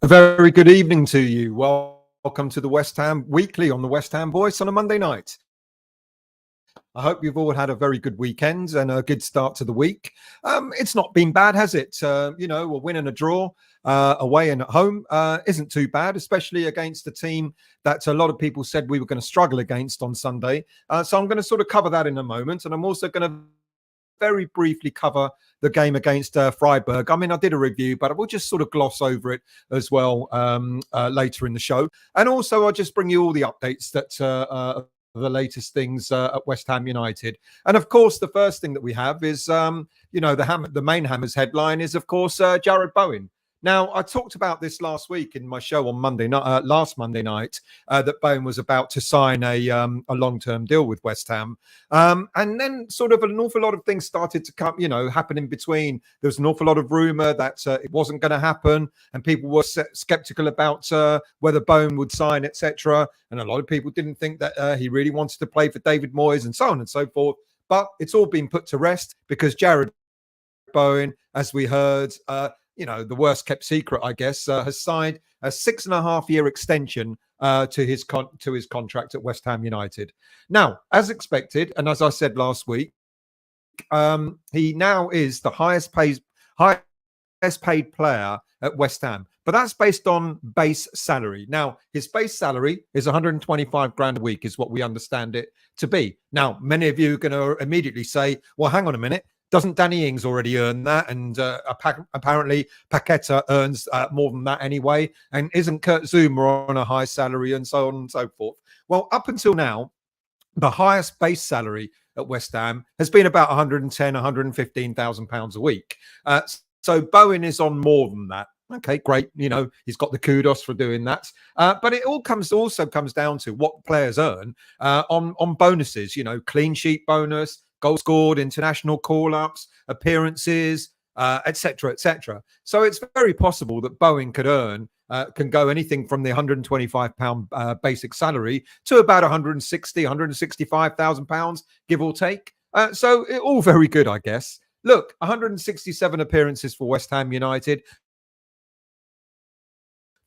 A very good evening to you. Welcome to the West Ham Weekly on the West Ham Voice on a Monday night. I hope you've all had a very good weekend and a good start to the week. It's not been bad, has it? A win and a draw away and at home isn't too bad, especially against a team that a lot of people said we were going to struggle against on Sunday. So I'm going to sort of cover that in a moment. And I'm also going to very briefly cover the game against Freiburg. I mean, I did a review, but I will just sort of gloss over it as well later in the show. And also, I'll just bring you all the updates that the latest things at West Ham United. And of course, the first thing that we have is, the main Hammers headline is, of course, Jarrod Bowen. Now, I talked about this last week in my show on last Monday night, that Bowen was about to sign a long-term deal with West Ham. And then sort of an awful lot of things started to come, happen in between. There was an awful lot of rumour that it wasn't going to happen, and people were sceptical about whether Bowen would sign, etc. And a lot of people didn't think that he really wanted to play for David Moyes and so on and so forth. But it's all been put to rest because Jarrod Bowen, as we heard, the worst kept secret, I guess, has signed a 6.5-year extension to his contract at West Ham United. Now, as expected, and as I said last week, he now is the highest paid player at West Ham, but that's based on base salary. Now, his base salary is 125 grand a week, is what we understand it to be. Now, many of you are going to immediately say, well, hang on a minute. Doesn't Danny Ings already earn that? And apparently Paqueta earns more than that anyway. And isn't Kurt Zuma on a high salary and so on and so forth? Well, up until now, the highest base salary at West Ham has been about 110, 115,000 pounds a week. So Bowen is on more than that. Okay, great. He's got the kudos for doing that. But it also comes down to what players earn on bonuses, clean sheet bonus, goal scored, international call-ups, appearances, etc., etc. So it's very possible that Bowen can go anything from the £125 basic salary to about 160, 165,000 pounds, give or take. So all very good, I guess. Look, 167 appearances for West Ham United,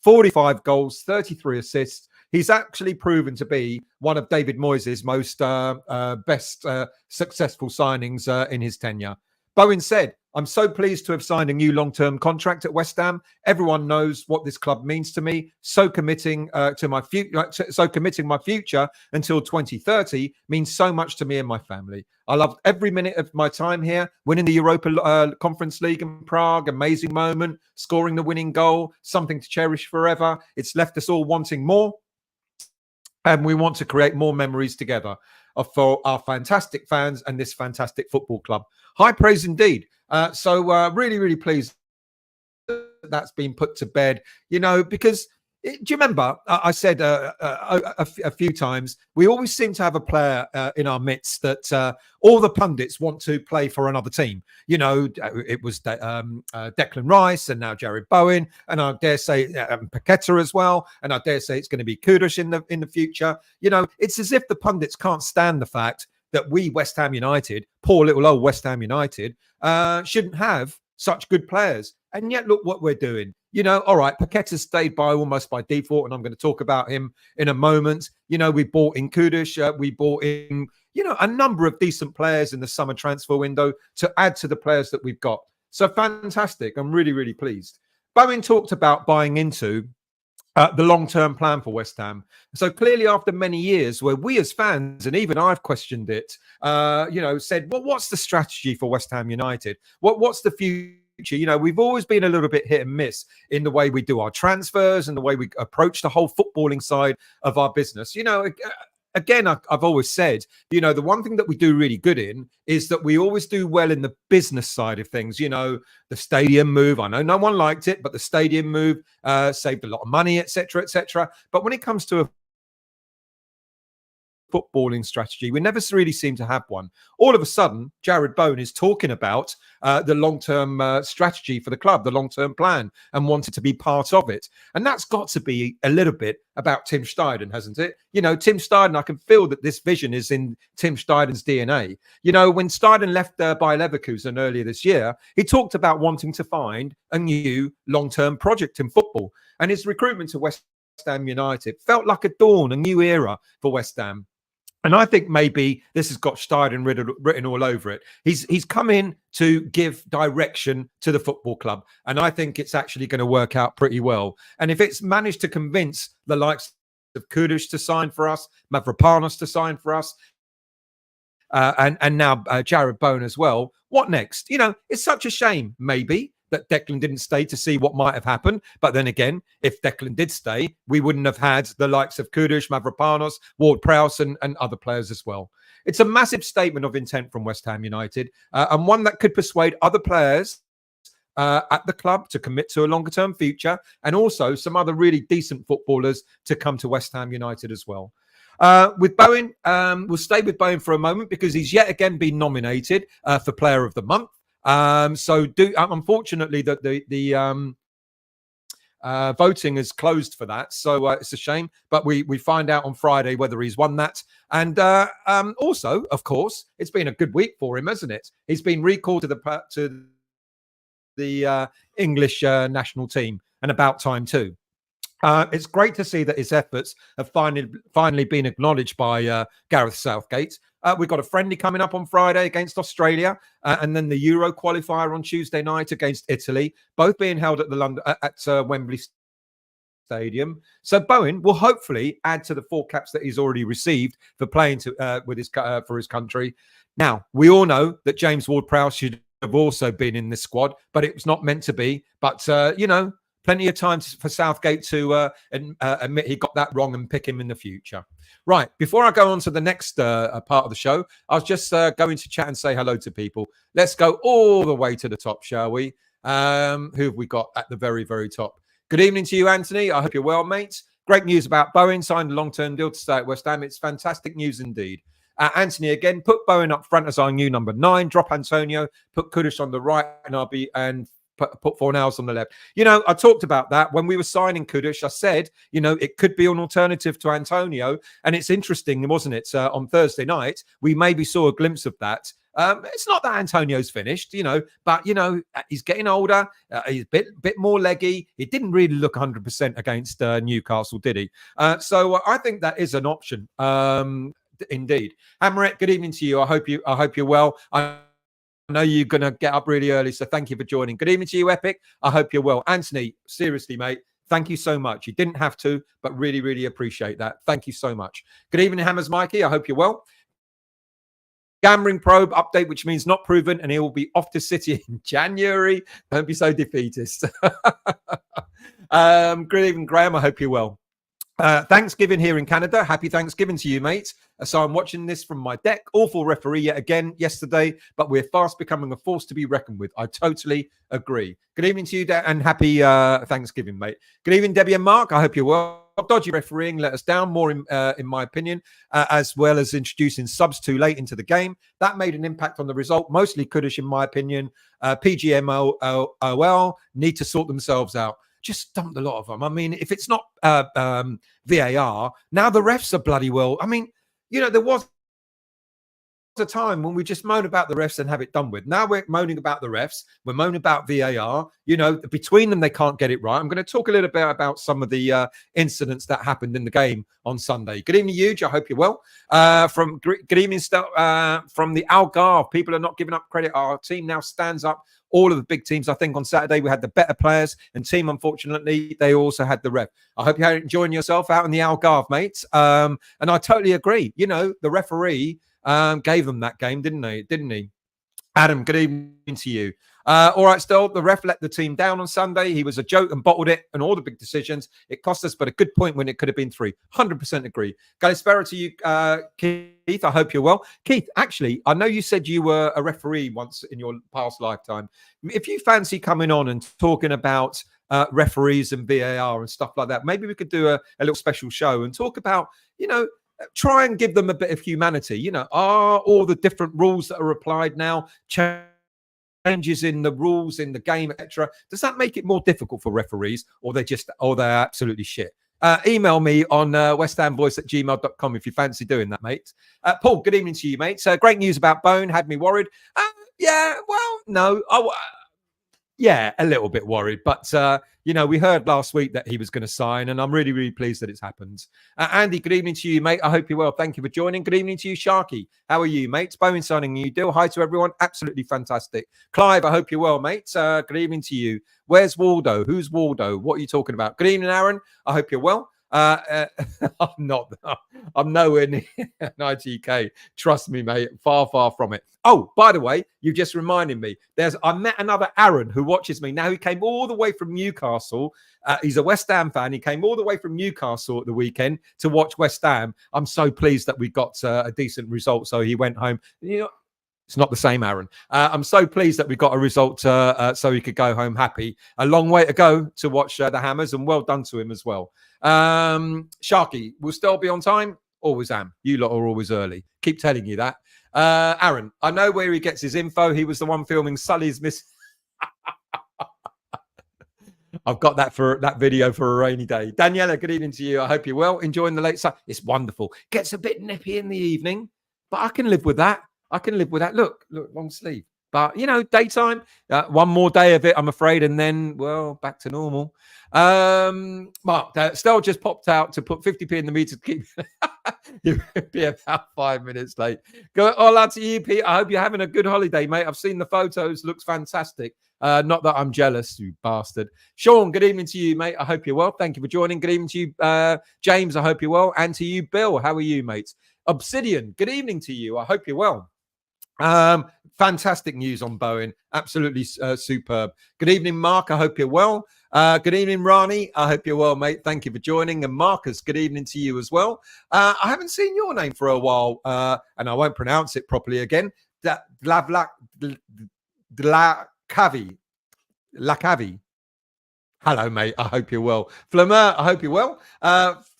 45 goals, 33 assists. He's actually proven to be one of David Moyes' most best successful signings in his tenure. Bowen said, "I'm so pleased to have signed a new long-term contract at West Ham. Everyone knows what this club means to me. So committing my future until 2030 means so much to me and my family. I loved every minute of my time here, winning the Europa Conference League in Prague, amazing moment, scoring the winning goal, something to cherish forever. It's left us all wanting more. And we want to create more memories together for our fantastic fans and this fantastic football club." High praise indeed. So really, really pleased that's been put to bed, because do you remember I said a few times, we always seem to have a player in our midst that all the pundits want to play for another team. It was Declan Rice and now Jarrod Bowen, and I dare say Paqueta as well, and I dare say it's going to be Kudus in the future. It's as if the pundits can't stand the fact that we, West Ham United, poor little old West Ham United, shouldn't have such good players. And yet, look what we're doing. All right, Paqueta stayed almost by default, and I'm going to talk about him in a moment. We bought in Kudus, we bought in, a number of decent players in the summer transfer window to add to the players that we've got. So fantastic. I'm really, really pleased. Bowen talked about buying into the long-term plan for West Ham. So clearly, after many years where we as fans, and even I've questioned it, said, well, what's the strategy for West Ham United? What's the future? We've always been a little bit hit and miss in the way we do our transfers and the way we approach the whole footballing side of our business. Again, I've always said, the one thing that we do really good in is that we always do well in the business side of things. The stadium move, I know no one liked it, but the stadium move saved a lot of money, etc., etc. But when it comes to footballing strategy. We never really seem to have one. All of a sudden, Jarrod Bowen is talking about the long-term strategy for the club, the long-term plan, and wanted to be part of it. And that's got to be a little bit about Tim Steidten, hasn't it? You know, Tim Steidten, I can feel that this vision is in Tim Steiden's DNA. You know, when Steidten left by Leverkusen earlier this year, he talked about wanting to find a new long-term project in football. And his recruitment to West Ham United felt like a dawn, a new era for West Ham. And I think maybe this has got Steidten written all over it. He's come in to give direction to the football club. And I think it's actually going to work out pretty well. And if it's managed to convince the likes of Kudus to sign for us, Mavropanos to sign for us, and now Jarrod Bowen as well, what next? You know, it's such a shame, maybe, that Declan didn't stay to see what might have happened. But then again, if Declan did stay, we wouldn't have had the likes of Kudus, Mavropanos, Ward-Prowse and other players as well. It's a massive statement of intent from West Ham United, and one that could persuade other players at the club to commit to a longer-term future, and also some other really decent footballers to come to West Ham United as well. With Bowen, we'll stay with Bowen for a moment because he's yet again been nominated for Player of the Month. Unfortunately, the voting is closed for that, so it's a shame. But we find out on Friday whether he's won that. And also, of course, it's been a good week for him, hasn't it? He's been recalled to the English national team, and about time too. It's great to see that his efforts have finally been acknowledged by Gareth Southgate. We've got a friendly coming up on Friday against Australia, and then the Euro qualifier on Tuesday night against Italy, both being held at Wembley Stadium. So Bowen will hopefully add to the 4 caps that he's already received for playing for his country. Now, we all know that James Ward-Prowse should have also been in this squad, but it was not meant to be. But you know, plenty of time for Southgate to admit he got that wrong and pick him in the future. Right, before I go on to the next part of the show, I was just going to chat and say hello to people. Let's go all the way to the top, shall we? Who have we got at the very, very top? Good evening to you, Anthony. I hope you're well, mate. Great news about Bowen. Signed a long-term deal to stay at West Ham. It's fantastic news indeed. Anthony, again, put Bowen up front as our new number 9. Drop Antonio. Put Kudus on the right and put Fornals on the left. You know, I talked about that when we were signing Kudus. I said, you know, it could be an alternative to Antonio. And it's interesting, wasn't it? On Thursday night, we maybe saw a glimpse of that. It's not that Antonio's finished, you know, but, you know, he's getting older. He's a bit more leggy. He didn't really look 100% against Newcastle, did he? So I think that is an option. Indeed. Amaret, good evening to you. I hope you're well. I know you're going to get up really early, so thank you for joining. Good evening to you, Epic. I hope you're well. Anthony, seriously, mate, thank you so much. You didn't have to, but really, really appreciate that. Thank you so much. Good evening, Hammers Mikey. I hope you're well. Gambling probe update, which means not proven, and he will be off to City in January. Don't be so defeatist. Good evening, Graham. I hope you're well. Thanksgiving here in Canada. Happy Thanksgiving to you, mate. So I'm watching this from my deck. Awful referee yet again yesterday, but we're fast becoming a force to be reckoned with. I totally agree. Good evening to you, and happy Thanksgiving, mate. Good evening, Debbie and Mark. I hope you're well. Dodgy refereeing let us down more, in my opinion, as well as introducing subs too late into the game. That made an impact on the result. Mostly Kudus, in my opinion. PGMOL need to sort themselves out. Just dumped a lot of them. I mean, if it's not VAR, now the refs are bloody well. I mean, you know, there was a time when we just moan about the refs and have it done with. Now we're moaning about the refs. We're moaning about VAR. You know, between them, they can't get it right. I'm going to talk a little bit about some of the incidents that happened in the game on Sunday. Good evening, Huge. I hope you're well. Good evening, from the Algarve. People are not giving up credit. Our team now stands up. All of the big teams, I think on Saturday, we had the better players, and team, unfortunately, they also had the ref. I hope you're enjoying yourself out in the Algarve, mates. And I totally agree. You know, the referee gave them that game, didn't he? Adam, good evening to you. All right, still, the ref let the team down on Sunday. He was a joke and bottled it, and all the big decisions. It cost us, but a good point when it could have been 3. 100% agree. Galispera to you, Keith. I hope you're well. Keith, actually, I know you said you were a referee once in your past lifetime. If you fancy coming on and talking about referees and VAR and stuff like that, maybe we could do a little special show and talk about, you know, try and give them a bit of humanity. You know, are all the different rules that are applied now changes in the rules in the game, etc.? Does that make it more difficult for referees, or they're absolutely shit? Email me on westhamvoice@gmail.com if you fancy doing that, mate. Paul, good evening to you, mate. Great news about Bowen. Had me worried. Yeah, well, no. Yeah, a little bit worried. But, we heard last week that he was going to sign, and I'm really, really pleased that it's happened. Andy, good evening to you, mate. I hope you're well. Thank you for joining. Good evening to you, Sharky. How are you, mate? Bowen signing a new deal. Hi to everyone. Absolutely fantastic. Clive, I hope you're well, mate. Good evening to you. Where's Waldo? Who's Waldo? What are you talking about? Good evening, Aaron. I hope you're well. I'm nowhere near 90k. Trust me, mate. Far, far from it. Oh, by the way, you just reminded me. I met another Aaron who watches me now. He came all the way from Newcastle. He's a West Ham fan. He came all the way from Newcastle at the weekend to watch West Ham. I'm so pleased that we got a decent result. So he went home. You know, it's not the same, Aaron. I'm so pleased that we got a result so he could go home happy. A long way to go to watch the Hammers, and well done to him as well. Sharky, will still be on time? Always am. You lot are always early. Keep telling you that. Aaron, I know where he gets his info. He was the one filming Sully's miss. I've got that video for a rainy day. Daniela, good evening to you. I hope you're well. Enjoying the late sun. It's wonderful. Gets a bit nippy in the evening, but I can live with that. Look, long sleeve. But, daytime, one more day of it, I'm afraid, and then, well, back to normal. Mark, Stell just popped out to put 50p in the meter to keep you'll be about 5 minutes late. Go all out to you, Pete. I hope you're having a good holiday, mate. I've seen the photos. Looks fantastic. Not that I'm jealous, you bastard. Sean, good evening to you, mate. I hope you're well. Thank you for joining. Good evening to you, James. I hope you're well. And to you, Bill. How are you, mate? Obsidian, good evening to you. I hope you're well. Fantastic news on Bowen. Absolutely superb. Good evening, Mark. I hope you're well. Good evening, Rani. I hope you're well, mate. Thank you for joining. And Marcus, good evening to you as well. I haven't seen your name for a while, and I won't pronounce it properly again. Lakavi. Hello, mate. I hope you're well. Flamer, I hope you're well.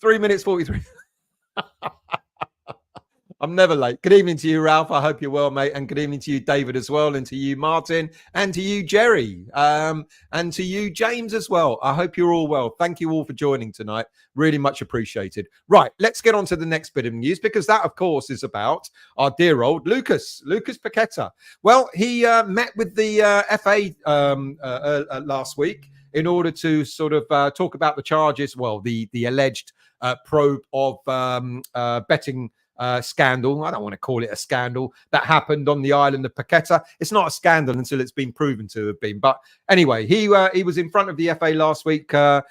3 minutes 43. I'm never late. Good evening to you, Ralph. I hope you're well, mate. And good evening to you, David, as well. And to you, Martin. And to you, Jerry. And to you, James, as well. I hope you're all well. Thank you all for joining tonight. Really much appreciated. Right, let's get on to the next bit of news, because that, of course, is about our dear old Lucas Paqueta. Well, he met with the FA last week in order to sort of talk about the charges, well, the alleged probe of betting scandal. I don't want to call it a scandal that happened on the island of Paqueta. It's not a scandal until it's been proven to have been. But anyway, he was in front of the FA last week to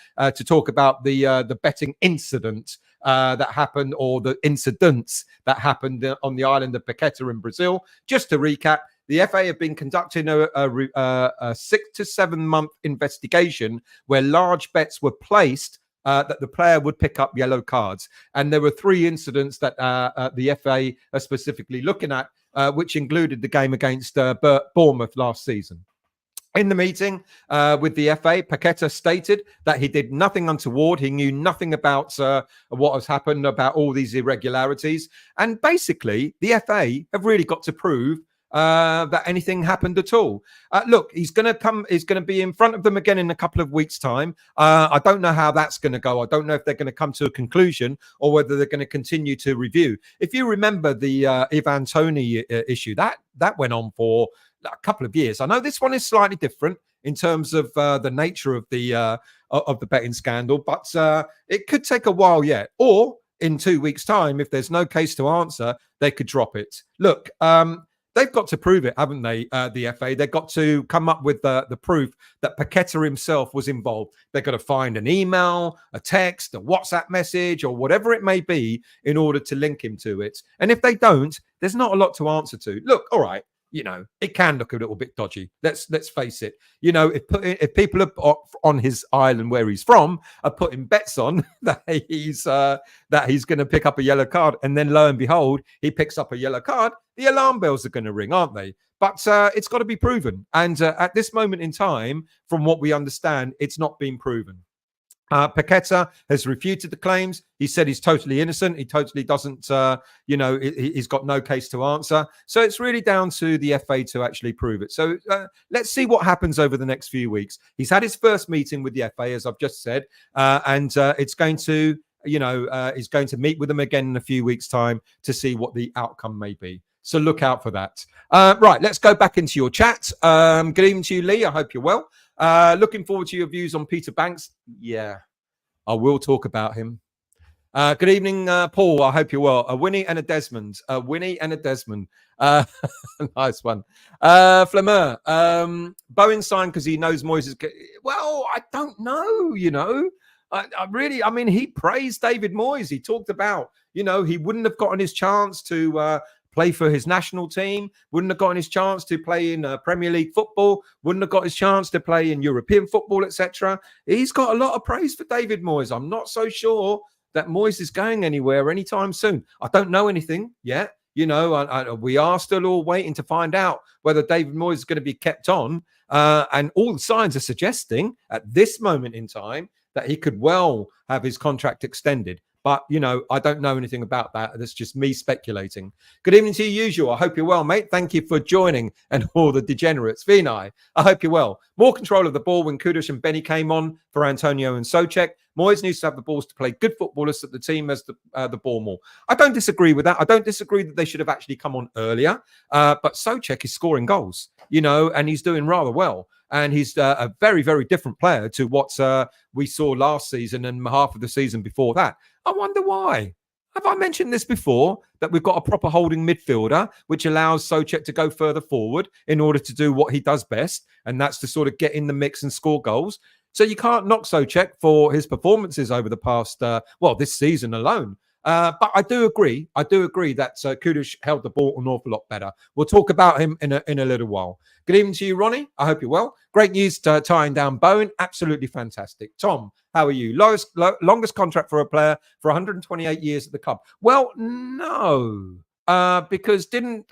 talk about the betting incident that happened, or the incidents that happened on the island of Paqueta in Brazil. Just to recap, the FA have been conducting a 6 to 7 month investigation where large bets were placed that the player would pick up yellow cards. And there were 3 incidents that the FA are specifically looking at, which included the game against Bournemouth last season. In the meeting with the FA, Paqueta stated that he did nothing untoward. He knew nothing about what has happened, about all these irregularities. And basically, the FA have really got to prove that anything happened at all. Look, he's going to be in front of them again in a couple of weeks' time. I don't know how that's going to go. I don't know if they're going to come to a conclusion or whether they're going to continue to review. If you remember the Ivan Toney issue, that went on for a couple of years. I know this one is slightly different in terms of the nature of the betting scandal, but it could take a while yet. Or in 2 weeks' time, if there's no case to answer, they could drop it. Look, they've got to prove it, haven't they, the FA? They've got to come up with the proof that Paqueta himself was involved. They've got to find an email, a text, a WhatsApp message, or whatever it may be in order to link him to it. And if they don't, there's not a lot to answer to. Look, all right, it can look a little bit dodgy. Let's face it. If people are on his island where he's from are putting bets on that he's going to pick up a yellow card, and then lo and behold, he picks up a yellow card, the alarm bells are going to ring, aren't they? But it's got to be proven. And at this moment in time, from what we understand, it's not been proven. Paqueta has refuted the claims. He said he's totally innocent. He totally doesn't, he's got no case to answer. So it's really down to the FA to actually prove it. So let's see what happens over the next few weeks. He's had his first meeting with the FA, as I've just said, and it's going to, he's going to meet with them again in a few weeks' time to see what the outcome may be. So look out for that. Right, let's go back into your chat. Good evening to you, Lee. I hope you're well. Looking forward to your views on Peter Banks. Yeah, I will talk about him. Good evening, Paul. I hope you're well. A Winnie and a Desmond. A Winnie and a Desmond. Nice one. Flameur. Bowen signed because he knows Moyes is... Well, I don't know, I mean, he praised David Moyes. He talked about, he wouldn't have gotten his chance to... play for his national team, wouldn't have gotten his chance to play in Premier League football, wouldn't have got his chance to play in European football, etc. He's got a lot of praise for David Moyes. I'm not so sure that Moyes is going anywhere anytime soon. I don't know anything yet. We are still all waiting to find out whether David Moyes is going to be kept on. And all the signs are suggesting at this moment in time that he could well have his contract extended. But, I don't know anything about that. That's just me speculating. Good evening to you, usual. I hope you're well, mate. Thank you for joining and all the degenerates. Vinay, I hope you're well. More control of the ball when Kudus and Benny came on for Antonio and Souček. Moyes needs to have the balls to play good footballers that the team has the ball more. I don't disagree with that. I don't disagree that they should have actually come on earlier. But Souček is scoring goals, and he's doing rather well. And he's a very, very different player to what we saw last season and half of the season before that. I wonder why. Have I mentioned this before, that we've got a proper holding midfielder, which allows Souček to go further forward in order to do what he does best, and that's to sort of get in the mix and score goals. So you can't knock Souček for his performances over the past, this season alone. But I do agree that Kudus held the ball an awful lot better. We'll talk about him in a little while. Good evening to you, Ronnie. I hope you're well. Great news tying down Bowen. Absolutely fantastic. Tom, how are you? Longest contract for a player for 128 years at the club. Well, no, because didn't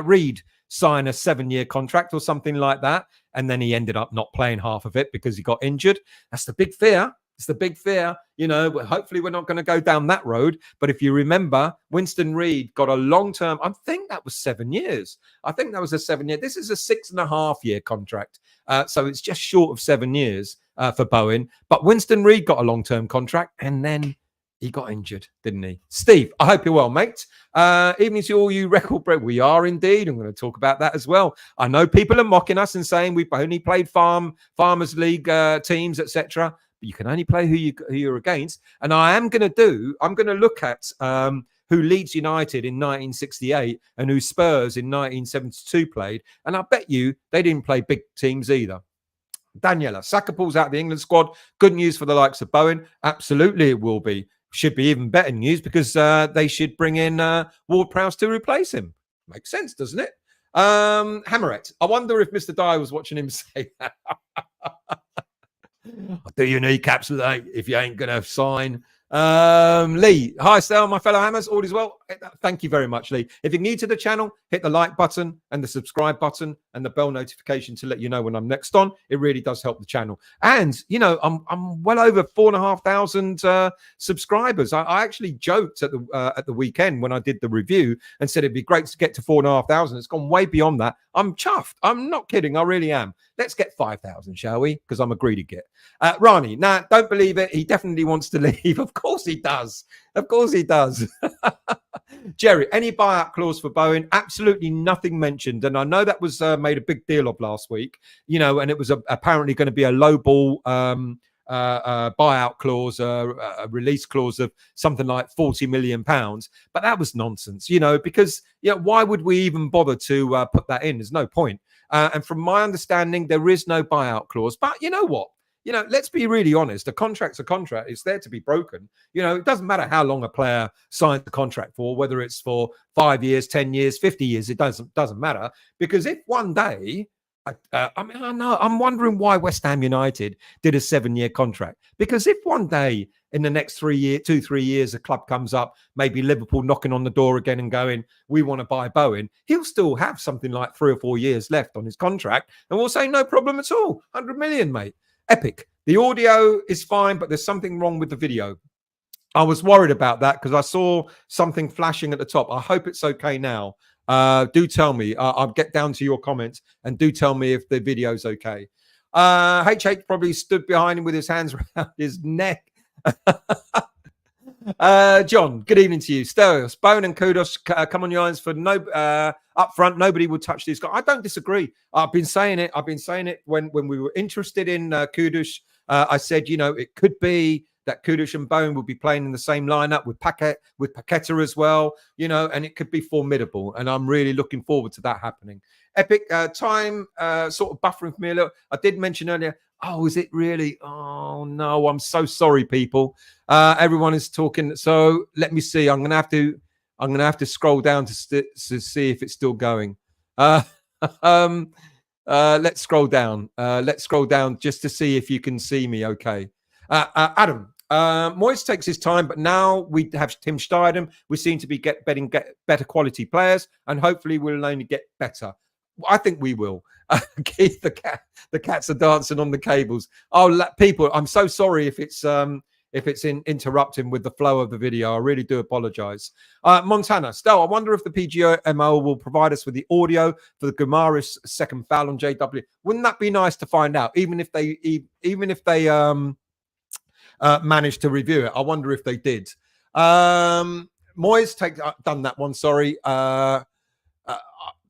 Reed sign a 7-year contract or something like that? And then he ended up not playing half of it because he got injured. That's the big fear. It's the big fear, hopefully we're not going to go down that road. But if you remember, Winston Reid got a long-term, I think that was 7 years. I think that was a 7-year. This is a 6.5-year contract. So it's just short of 7 years for Bowen. But Winston Reid got a long-term contract and then he got injured, didn't he? Steve, I hope you're well, mate. Evening to all you record break. We are indeed. I'm going to talk about that as well. I know people are mocking us and saying we've only played Farmers League teams, etc. But you can only play who you're against. And I'm going to look at who Leeds United in 1968 and who Spurs in 1972 played. And I bet you they didn't play big teams either. Daniela, Saka pulls out the England squad. Good news for the likes of Bowen. Absolutely it will be. Should be even better news because they should bring in Ward-Prowse to replace him. Makes sense, doesn't it? Hammerette, I wonder if Mr. Dyer was watching him say that. Do you need caps if you ain't going to sign? Lee, hi, Sal, my fellow hammers. All is well. Thank you very much, Lee. If you're new to the channel, hit the like button and the subscribe button and the bell notification to let you know when I'm next on. It really does help the channel. And, I'm well over 4,500 subscribers. I actually joked at the weekend when I did the review and said it'd be great to get to 4,500. It's gone way beyond that. I'm chuffed. I'm not kidding. I really am. Let's get 5,000, shall we? Because I'm a greedy git. Rani, don't believe it. He definitely wants to leave. Of course he does. Of course he does. Jerry, any buyout clause for Bowen? Absolutely nothing mentioned. And I know that was made a big deal of last week, and it was apparently going to be a low ball buyout clause, a release clause of something like £40 million. But that was nonsense, because why would we even bother to put that in? There's no point. And from my understanding, there is no buyout clause. But you know what? Let's be really honest. A contract's a contract. It's there to be broken. It doesn't matter how long a player signs the contract for, whether it's for 5 years, 10 years, 50 years. It doesn't matter. Because if one day, I'm wondering why West Ham United did a 7-year contract. Because if one day in the next 3 years, a club comes up, maybe Liverpool knocking on the door again and going, we want to buy Bowen, he'll still have something like 3 or 4 years left on his contract. And we'll say, no problem at all. 100 million, mate. Epic. The audio is fine, but there's something wrong with the video. I was worried about that because I saw something flashing at the top. I hope it's okay now. Do tell me. I'll get down to your comments and do tell me if the video's okay. HH probably stood behind him with his hands around his neck. John, good evening to you. Sterios, Bowen and Kudos, come on your lines for no up front. Nobody would touch these guys. I don't disagree. I've been saying it. When we were interested in Kudos. I said, it could be that Kudos and Bowen will be playing in the same lineup with Paqueta as well, and it could be formidable. And I'm really looking forward to that happening. Epic time sort of buffering for me a little. I did mention earlier. Oh, is it really? Oh no, I'm so sorry, people. Everyone is talking. So let me see. I'm gonna have to scroll down to see if it's still going. Let's scroll down. Let's scroll down just to see if you can see me. Okay, Adam. Moyes takes his time, but now we have Tim Steidem. We seem to be getting better quality players, and hopefully we'll only get better. I think we will. Keith, the cats are dancing on the cables. Oh, people, I'm so sorry if it's interrupting with the flow of the video. I really do apologize. Montana, Stel, I wonder if the PGMO will provide us with the audio for the Guimarães second foul on JW. Wouldn't that be nice to find out? Even if they managed to review it, I wonder if they did. Moyes done that one. Sorry.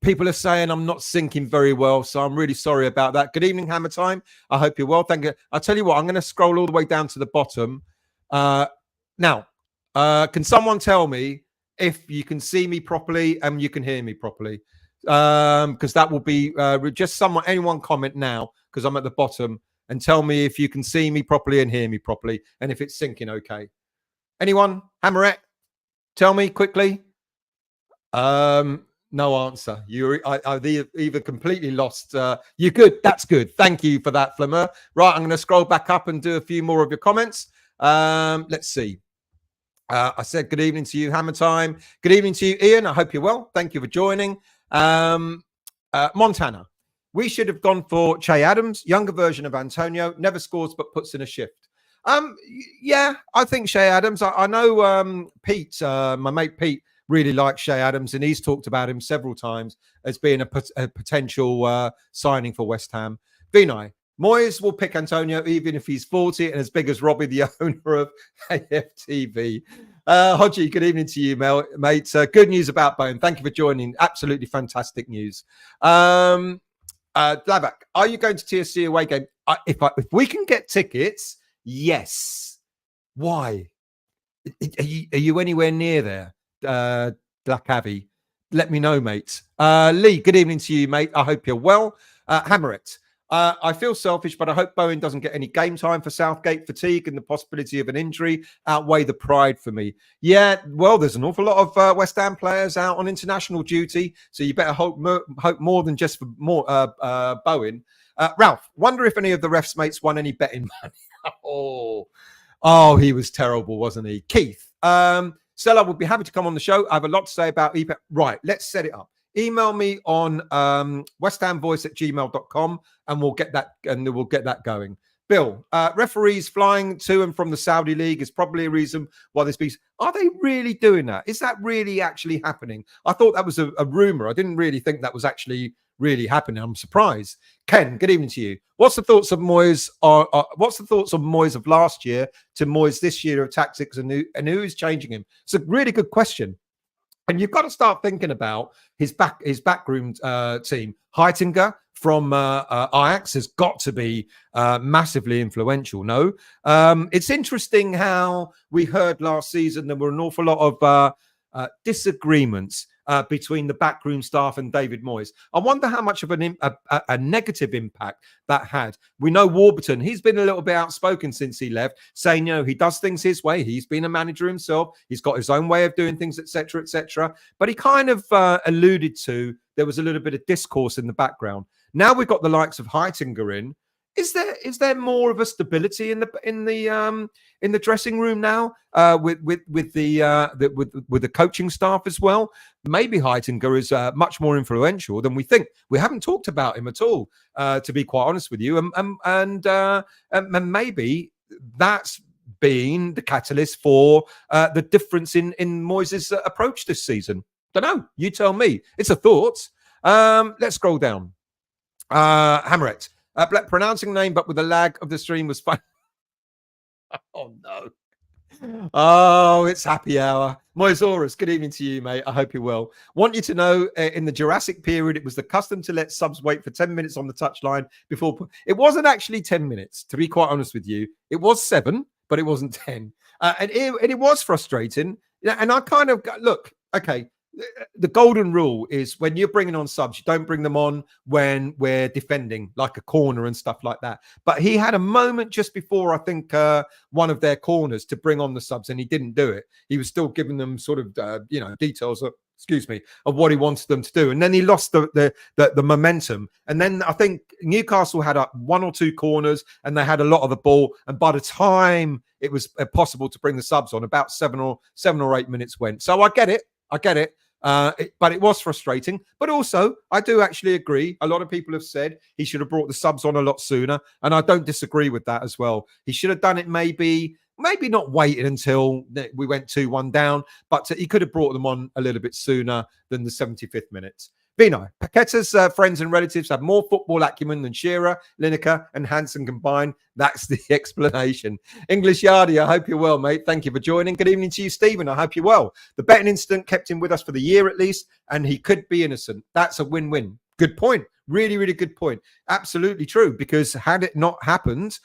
People are saying I'm not syncing very well, so I'm really sorry about that. Good evening, Hammer Time. I hope you're well. Thank you. I'll tell you what, I'm going to scroll all the way down to the bottom. Now, can someone tell me if you can see me properly and you can hear me properly? Because that will be just anyone comment now, because I'm at the bottom, and tell me if you can see me properly and hear me properly, and if it's syncing okay. Anyone? Hammerette? Tell me quickly. No answer. I've either completely lost. You're good. That's good. Thank you for that, Flimmer. Right, I'm going to scroll back up and do a few more of your comments. Let's see. I said good evening to you, Hammer Time. Good evening to you, Ian. I hope you're well. Thank you for joining. Montana. We should have gone for Che Adams, younger version of Antonio. Never scores but puts in a shift. Yeah, I think Che Adams. I know Pete, my mate Pete, really likes Che Adams, and he's talked about him several times as being a potential signing for West Ham. Vinay, Moyes will pick Antonio even if he's 40 and as big as Robbie, the owner of AFTV. Hodgie, good evening to you, mate. Good news about Bowen. Thank you for joining. Absolutely fantastic news. Dlavak, are you going to TSC away game? If we can get tickets, yes. Why? Are you anywhere near there? Black Abbey, let me know, mate. Lee, good evening to you, mate. I hope you're well. Hammer it. I feel selfish, but I hope Bowen doesn't get any game time for Southgate. Fatigue and the possibility of an injury outweigh the pride for me. Yeah, well, there's an awful lot of West Ham players out on international duty, so you better hope more than just for Bowen. Ralph, wonder if any of the refs' mates won any betting money. Oh, he was terrible, wasn't he? Keith, Stella would be happy to come on the show. I have a lot to say about eBet. Right, let's set it up. Email me on westhamvoice@gmail.com and we'll get that going. Bill, referees flying to and from the Saudi League is probably a reason why this piece. Are they really doing that? Is that really actually happening? I thought that was a rumor. I didn't really think that was actually really happening. I'm surprised. Ken, good evening to you. What's the thoughts of Moyes? What's the thoughts of Moyes of last year to Moyes this year of tactics and who is changing him? It's a really good question. And you've got to start thinking about his backroom team. Heitinger from Ajax has got to be massively influential, no? It's interesting how we heard last season there were an awful lot of disagreements between the backroom staff and David Moyes. I wonder how much of a negative impact that had. We know Warburton, he's been a little bit outspoken since he left, saying, he does things his way. He's been a manager himself. He's got his own way of doing things, etc., etc. But he kind of alluded to there was a little bit of discourse in the background. Now we've got the likes of Heitinger in. Is there more of a stability in the dressing room now with the coaching staff as well? Maybe Heitinger is much more influential than we think. We haven't talked about him at all, to be quite honest with you, and maybe that's been the catalyst for the difference in Moyes' approach this season. Don't know. You tell me. It's a thought. Let's scroll down. Hammerit. Pronouncing name, but with the lag of the stream was fun. Oh, no. Oh, it's happy hour. Moisaurus, good evening to you, mate. I hope you're well. Want you to know, in the Jurassic period, it was the custom to let subs wait for 10 minutes on the touchline before... It wasn't actually 10 minutes, to be quite honest with you. It was 7, but it wasn't 10. And it was frustrating. And I kind of... Look, okay, the golden rule is when you're bringing on subs, you don't bring them on when we're defending, like a corner and stuff like that. But he had a moment just before, I think, one of their corners to bring on the subs, and he didn't do it. He was still giving them sort of, details of, of what he wanted them to do. And then he lost the momentum. And then I think Newcastle had up 1 or 2 corners and they had a lot of the ball. And by the time it was possible to bring the subs on, about 7 or 8 minutes went. So I get it. But it was frustrating. But also, I do actually agree. A lot of people have said he should have brought the subs on a lot sooner. And I don't disagree with that as well. He should have done it maybe not waited until we went 2-1 down, but he could have brought them on a little bit sooner than the 75th minute. Vino, Paqueta's friends and relatives have more football acumen than Shearer, Lineker and Hansen combined. That's the explanation. English Yardy, I hope you're well, mate. Thank you for joining. Good evening to you, Stephen. I hope you're well. The betting incident kept him with us for the year at least, and he could be innocent. That's a win-win. Good point. Really, really good point. Absolutely true, because had it not happened,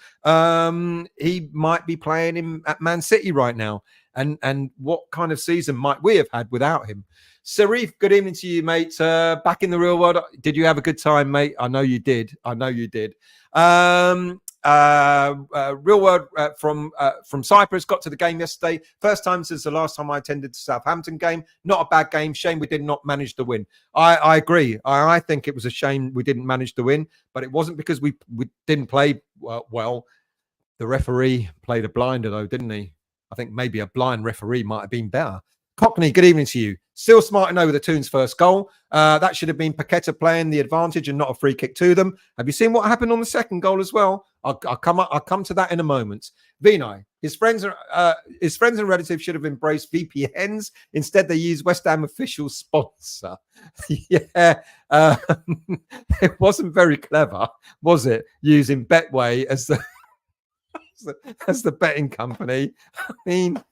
he might be playing him at Man City right now. And what kind of season might we have had without him? Sarif, good evening to you, mate. Back in the real world, did you have a good time, mate? I know you did. Real world from Cyprus, got to the game yesterday. First time since the last time I attended the Southampton game. Not a bad game. Shame we did not manage to win. I agree. I think it was a shame we didn't manage to win, but it wasn't because we didn't play well. The referee played a blinder though, didn't he? I think maybe a blind referee might have been better. Cockney, good evening to you. Still smarting over the Toons' first goal. That should have been Paqueta playing the advantage and not a free kick to them. Have you seen what happened on the second goal as well? I'll come to that in a moment. Vinay, his friends and relatives should have embraced VPNs. Instead, they used West Ham official sponsor. Yeah, it wasn't very clever, was it? Using Betway as the betting company. I mean.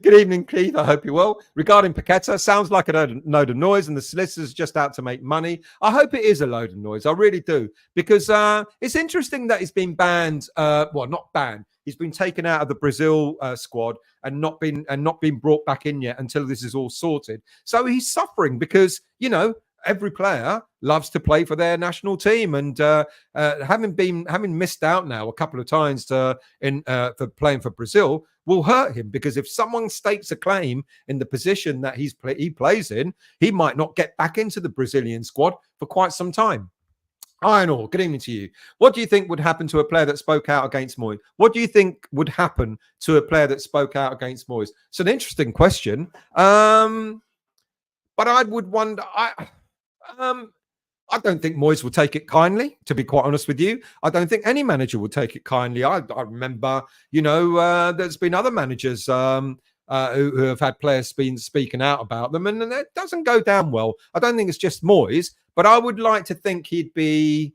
Good evening, Keith. I hope you're well. Regarding Paqueta, sounds like a load of noise and the solicitor's just out to make money. I hope it is a load of noise. I really do. Because it's interesting that he's been banned. Not banned. He's been taken out of the Brazil squad and not been brought back in yet until this is all sorted. So he's suffering because, every player loves to play for their national team, and having missed out now a couple of times for playing for Brazil will hurt him, because if someone stakes a claim in the position that he plays in, he might not get back into the Brazilian squad for quite some time. Iron Ore, good evening to you. What do you think would happen to a player that spoke out against Moyes? What do you think would happen to a player that spoke out against Moyes? It's an interesting question. But I would wonder... I don't think Moyes will take it kindly, to be quite honest with you. I don't think any manager will take it kindly. I remember, there's been other managers who have had players speaking out about them, and it doesn't go down well. I don't think it's just Moyes, but I would like to think he'd be...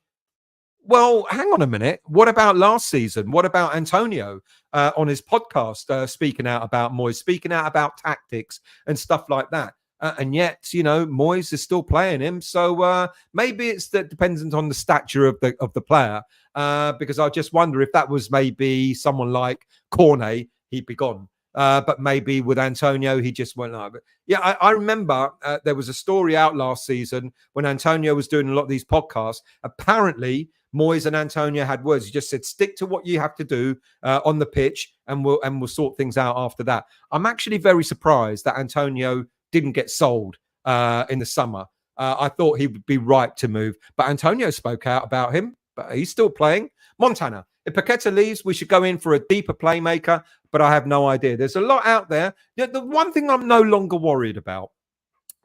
Well, hang on a minute. What about last season? What about Antonio on his podcast speaking out about Moyes, speaking out about tactics and stuff like that? And yet, Moyes is still playing him. So maybe it's dependent on the stature of the player. Because I just wonder if that was maybe someone like Cornet, he'd be gone. But maybe with Antonio, he just went like... Yeah, I remember there was a story out last season when Antonio was doing a lot of these podcasts. Apparently, Moyes and Antonio had words. He just said, stick to what you have to do on the pitch, and we'll sort things out after that. I'm actually very surprised that Antonio didn't get sold in the summer. I thought he would be ripe to move, but Antonio spoke out about him. but he's still playing. Montana, if Paqueta leaves, we should go in for a deeper playmaker, but I have no idea. There's a lot out there. The one thing I'm no longer worried about,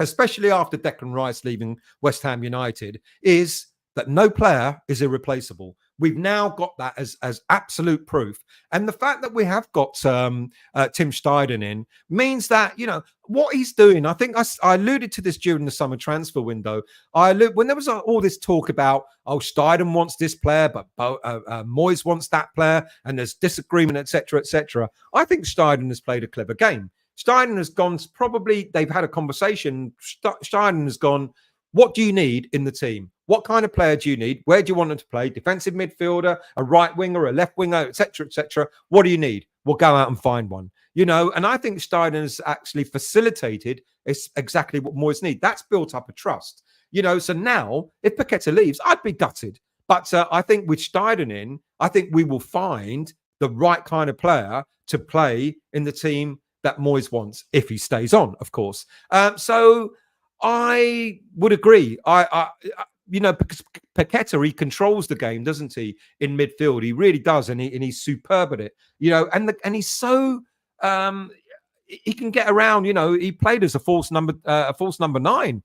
especially after Declan Rice leaving West Ham United, is that no player is irreplaceable. We've now got that as absolute proof. And the fact that we have got Tim Steiden in means that, what he's doing, I think I alluded to this during the summer transfer window. When there was all this talk about, Steiden wants this player, but Moyes wants that player, and there's disagreement, etc., etc. I think Steiden has played a clever game. Steiden has gone, they've had a conversation. Steiden has gone, what do you need in the team? What kind of player do you need? Where do you want them to play? Defensive midfielder, a right winger, a left winger, etc., etc. What do you need? We'll go out and find one. And I think Steiden has actually facilitated exactly what Moyes need. That's built up a trust. So now, if Paqueta leaves, I'd be gutted. But I think with Steiden in, I think we will find the right kind of player to play in the team that Moyes wants, if he stays on, of course. So I would agree. Because Paqueta, he controls the game, doesn't he? In midfield, he really does, and he's superb at it. And he's so he can get around. He played as a false number 9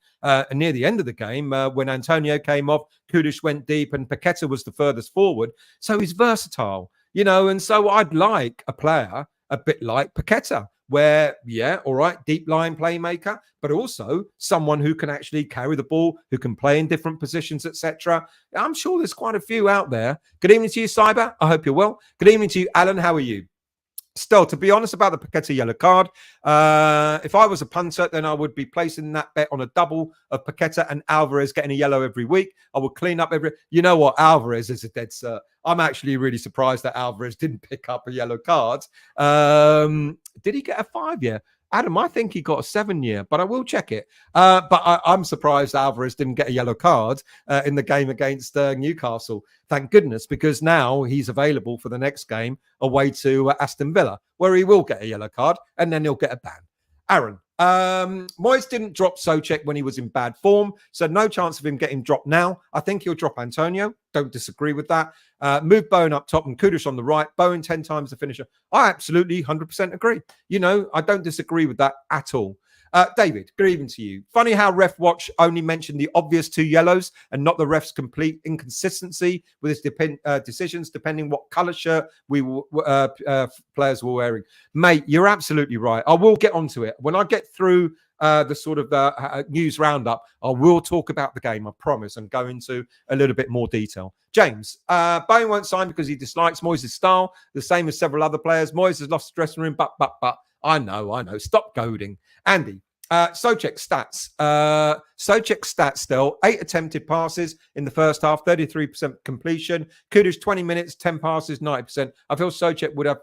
near the end of the game when Antonio came off. Kudus went deep, and Paqueta was the furthest forward. So he's versatile, and so I'd like a player a bit like Paqueta, where, all right, deep line playmaker, but also someone who can actually carry the ball, who can play in different positions, etc. I'm sure there's quite a few out there. Good evening to you, Cyber. I hope you're well. Good evening to you, Alan. How are you? Still, to be honest about the Paqueta yellow card, if I was a punter, then I would be placing that bet on a double of Paqueta and Alvarez getting a yellow every week. I would clean up You know what? Alvarez is a dead cert. I'm actually really surprised that Alvarez didn't pick up a yellow card. Did he get a 5-year? Adam, I think he got a 7-year, but I will check it. But I'm surprised Alvarez didn't get a yellow card in the game against Newcastle. Thank goodness, because now he's available for the next game away to Aston Villa, where he will get a yellow card and then he'll get a ban. Aaron, Moyes didn't drop Souček when he was in bad form, so no chance of him getting dropped now. I think he'll drop Antonio. Don't disagree with that. Move Bowen up top and Kudus on the right. Bowen 10 times the finisher. I absolutely 100% agree. I don't disagree with that at all. David, good evening to you. Funny how Ref Watch only mentioned the obvious 2 yellows and not the ref's complete inconsistency with his decisions, depending what colour shirt players were wearing. Mate, you're absolutely right. I will get onto it. When I get through the sort of news roundup, I will talk about the game, I promise, and go into a little bit more detail. James, Bowen won't sign because he dislikes Moyes' style, the same as several other players. Moyes has lost the dressing room, but. I know. Stop goading. Andy, Souček stats. Souček stats still. 8 attempted passes in the first half, 33% completion. Kudus, 20 minutes, 10 passes, 90%. I feel Souček would have...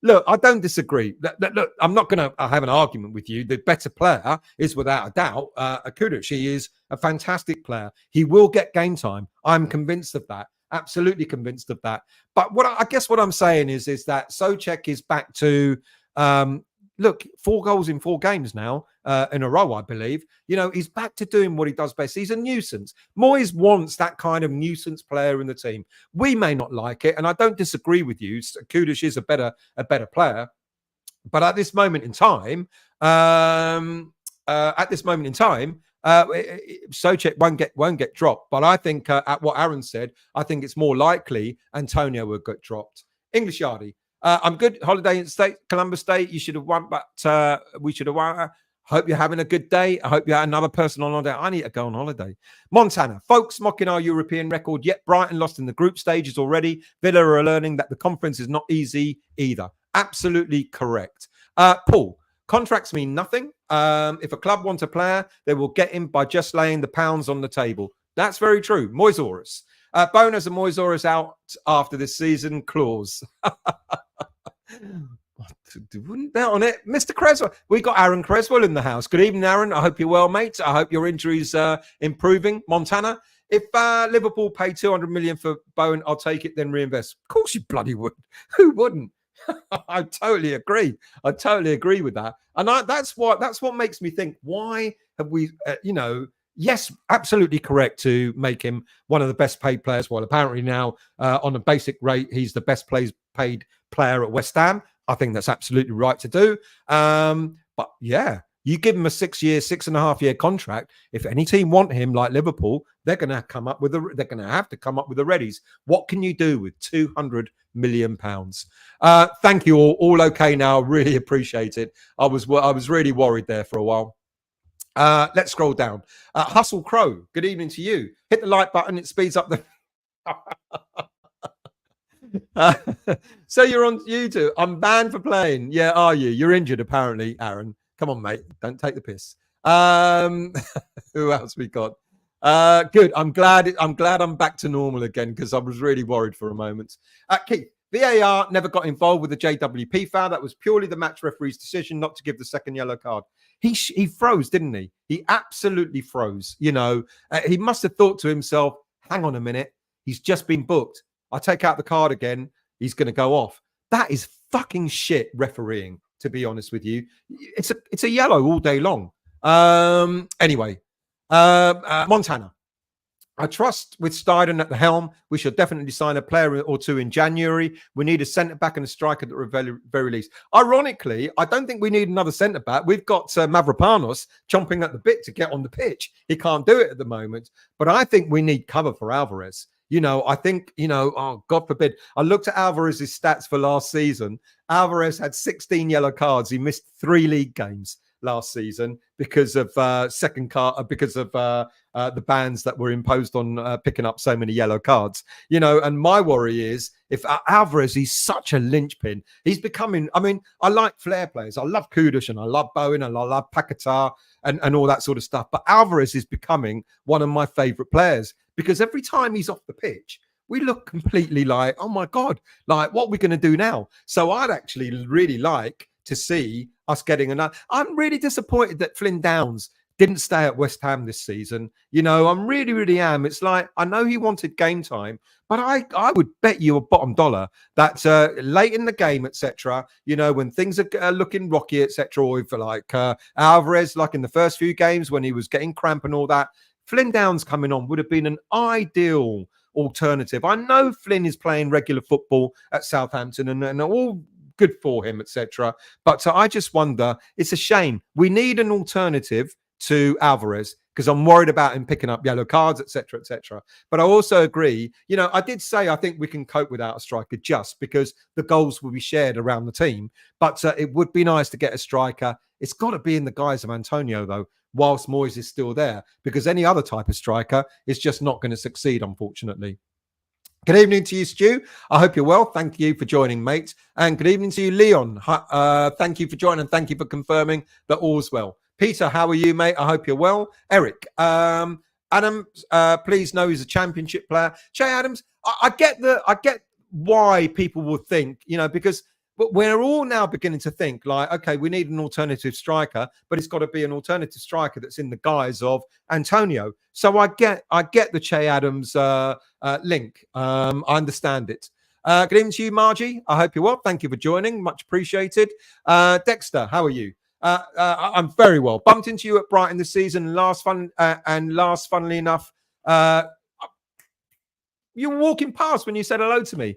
Look, I don't disagree. Look, I'm not going to have an argument with you. The better player is, without a doubt, Kudus. He is a fantastic player. He will get game time. I'm convinced of that. Absolutely convinced of that. But I guess what I'm saying is that Souček is back to, 4 goals in 4 games now in a row, I believe. He's back to doing what he does best. He's a nuisance. Moyes wants that kind of nuisance player in the team. We may not like it, and I don't disagree with you. Kudus is a better player. But at this moment in time, Souček won't get dropped, but I think at what Aaron said, I think it's more likely Antonio will get dropped. English Yardy, I'm good. Holiday in Columbus State. You should have won, but we should have won. Hope you're having a good day. I hope you had another person on holiday. I need to go on holiday. Montana, folks mocking our European record, yet Brighton lost in the group stages already. Villa are learning that the conference is not easy either. Absolutely correct. Paul, contracts mean nothing. If a club wants a player, they will get him by just laying the pounds on the table. That's very true. Moisaurus. Bowen has a Moisaurus out after this season clause. Wouldn't bet on it. Mr. Creswell. We got Aaron Creswell in the house. Good evening, Aaron. I hope you're well, mate. I hope your injury's improving. Montana. If Liverpool pay 200 million for Bowen, I'll take it, then reinvest. Of course you bloody would. Who wouldn't? I totally agree. I totally agree with that. And that's what makes me think, why have we, Yes, absolutely correct to make him one of the best paid players. Well, apparently now on a basic rate, he's the best paid player at West Ham. I think that's absolutely right to do. But yeah, you give him a 6-year, 6.5-year contract. If any team want him, like Liverpool, they're going to come up with they're going to have to come up with the readies. What can you do with £200 million? Thank you all okay now. Really appreciate it. I was really worried there for a while. Let's scroll down. Hustle Crow, good evening to you. Hit the like button, it speeds up the. So you're on YouTube. I'm banned for playing. Yeah, are you? You're injured, apparently, Aaron. Come on, mate. Don't take the piss. Who else we got? Good. I'm glad I'm back to normal again because I was really worried for a moment. Keith, VAR never got involved with the JWP foul. That was purely the match referee's decision not to give the second yellow card. He froze, didn't he? He absolutely froze. You know, he must have thought to himself, hang on a minute. He's just been booked. I take out the card again. He's going to go off. That is fucking shit refereeing, to be honest with you. It's a yellow all day long. Anyway, Montana. I trust with Steiden at the helm, we should definitely sign a player or two in January. We need a centre-back and a striker at the very least. Ironically, I don't think we need another centre-back. We've got Mavropanos chomping at the bit to get on the pitch. He can't do it at the moment. But I think we need cover for Alvarez. You know, I think, oh, God forbid. I looked at Alvarez's stats for last season. Alvarez had 16 yellow cards. He missed 3 league games last season because of the bans that were imposed on picking up so many yellow cards. You know, and my worry is if Alvarez, he's such a linchpin. He's becoming, I mean, I like flair players. I love Kudush and I love Bowen and I love Paqueta and all that sort of stuff. But Alvarez is becoming one of my favorite players because every time he's off the pitch, we look completely like, oh my God, like what are we going to do now? So I'd actually really like to see us getting another. I'm really disappointed that Flynn Downs didn't stay at West Ham this season. You know, I'm really am. It's like, I know he wanted game time, but I would bet you a bottom dollar that late in the game, etc., you know, when things are looking rocky, etc., or if like Alvarez, like in the first few games when he was getting cramp and all that, Flynn Downs coming on would have been an ideal alternative. I know Flynn is playing regular football at Southampton and all good for him, etc. But I just wonder, it's a shame. We need an alternative to Alvarez because I'm worried about him picking up yellow cards, etc., etc. But I also agree, you know, I did say I think we can cope without a striker just because the goals will be shared around the team. But it would be nice to get a striker. It's got to be in the guise of Antonio, though, whilst Moyes is still there, because any other type of striker is just not going to succeed, unfortunately. Good evening to you, Stu. I hope you're well. Thank you for joining, mate. And good evening to you, Leon. Thank you for joining and thank you for confirming that all's well. Peter, how are you, mate? I hope you're well. Eric, Adam, please know he's a championship player. Che Adams, I get why people will think, you know, because we're all now beginning to think like, okay, we need an alternative striker, but it's got to be an alternative striker that's in the guise of Antonio. So I get the Che Adams link. I understand it. Good evening to you, Margie. I hope you're well. Thank you for joining. Much appreciated. Dexter, how are you? I'm very well. Bumped into you at Brighton this season. Funnily enough, you were walking past when you said hello to me.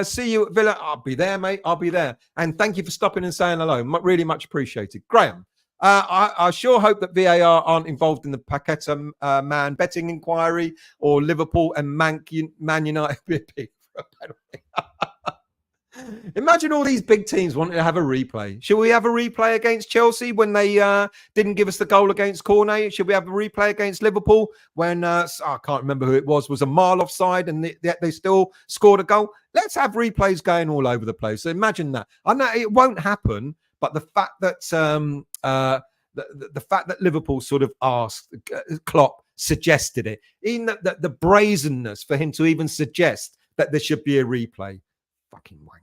See you at Villa. I'll be there, mate. I'll be there. And thank you for stopping and saying hello. Really much appreciated. Graham, I sure hope that VAR aren't involved in the Paqueta man betting inquiry or Liverpool and Man United. Imagine all these big teams wanting to have a replay. Should we have a replay against Chelsea when they didn't give us the goal against Cornet? Should we have a replay against Liverpool when I can't remember who it was a mile offside and they still scored a goal? Let's have replays going all over the place. So imagine that. I know it won't happen, but the fact that the fact that Liverpool sort of asked, Klopp suggested it, even the brazenness for him to even suggest that there should be a replay. Fucking wanker.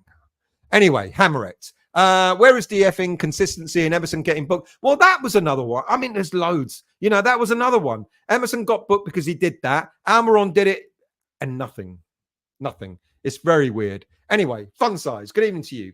Anyway, hammer it. Where is the effing consistency in Emerson getting booked? Well, that was another one. I mean, there's loads. You know, that was another one. Emerson got booked because he did that. Almiron did it and nothing. Nothing. It's very weird. Anyway, fun size. Good evening to you.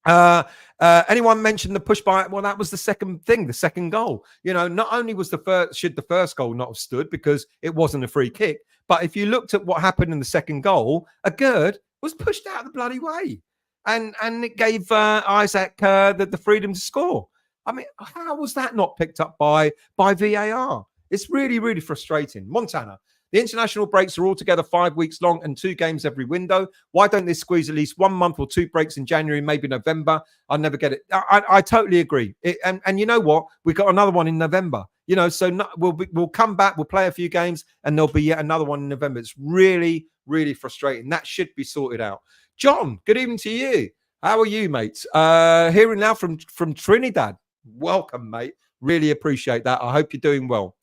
Anyone mentioned the push by? Well, that was the second thing, the second goal. Not only was should the first goal not have stood because it wasn't a free kick, but if you looked at what happened in the second goal, a Gerd was pushed out of the bloody way, and it gave Isaac the freedom to score. I mean, how was that not picked up by VAR? It's really, really frustrating. Montana. The international breaks are altogether 5 weeks long and 2 games every window. Why don't they squeeze at least 1 month or 2 breaks in January, maybe November? I'll never get it. I totally agree. And you know what? We got another one in November. So we'll come back, we'll play a few games, and there'll be yet another one in November. It's really, really frustrating. That should be sorted out. John, good evening to you. How are you, mate? Hearing now from Trinidad. Welcome, mate. Really appreciate that. I hope you're doing well.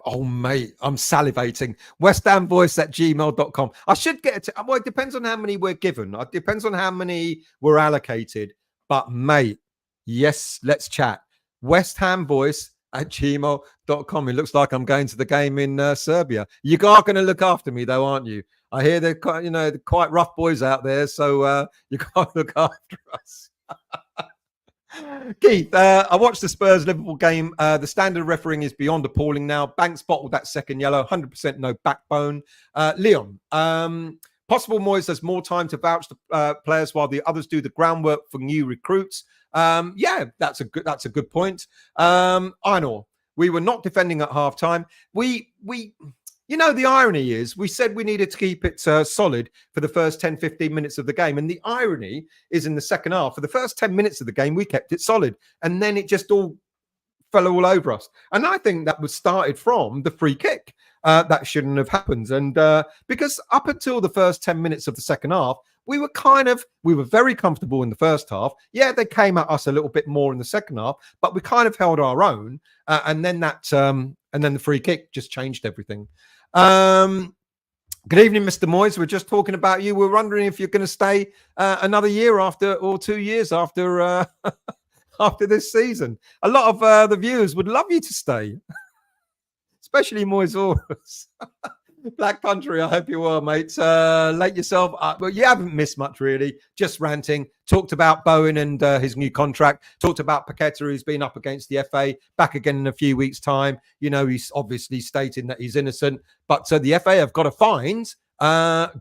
Oh, mate, I'm salivating. westhamvoice@gmail.com. I should get it. Well, it depends on how many we're given. It depends on how many we're allocated. But, mate, yes, let's chat. westhamvoice@gmail.com. It looks like I'm going to the game in Serbia. You are going to look after me, though, aren't you? I hear they're quite rough boys out there, so you can't look after us. Keith, I watched the Spurs-Liverpool game. The standard refereeing is beyond appalling now. Banks bottled that second yellow, 100% no backbone. Leon, possible Moyes has more time to vouch the players while the others do the groundwork for new recruits. Yeah, that's a good point. Einor, we were not defending at halftime. The irony is we said we needed to keep it solid for the first 10, 15 minutes of the game. And the irony is in the second half, for the first 10 minutes of the game, we kept it solid. And then it just all fell all over us. And I think that was started from the free kick. That shouldn't have happened. And because up until the first 10 minutes of the second half, we were very comfortable in the first half. Yeah, they came at us a little bit more in the second half, but we kind of held our own. And then the free kick just changed everything. Good evening, Mr. Moyes. We're just talking about you. We're wondering if you're going to stay another year or 2 years after after this season. A lot of the viewers would love you to stay, especially Moyes. Black Country, I hope you're well, mate. Late yourself. Well, you haven't missed much, really. Just ranting. Talked about Bowen and his new contract. Talked about Paqueta, who's been up against the FA. Back again in a few weeks' time. He's obviously stating that he's innocent. But the FA have got to find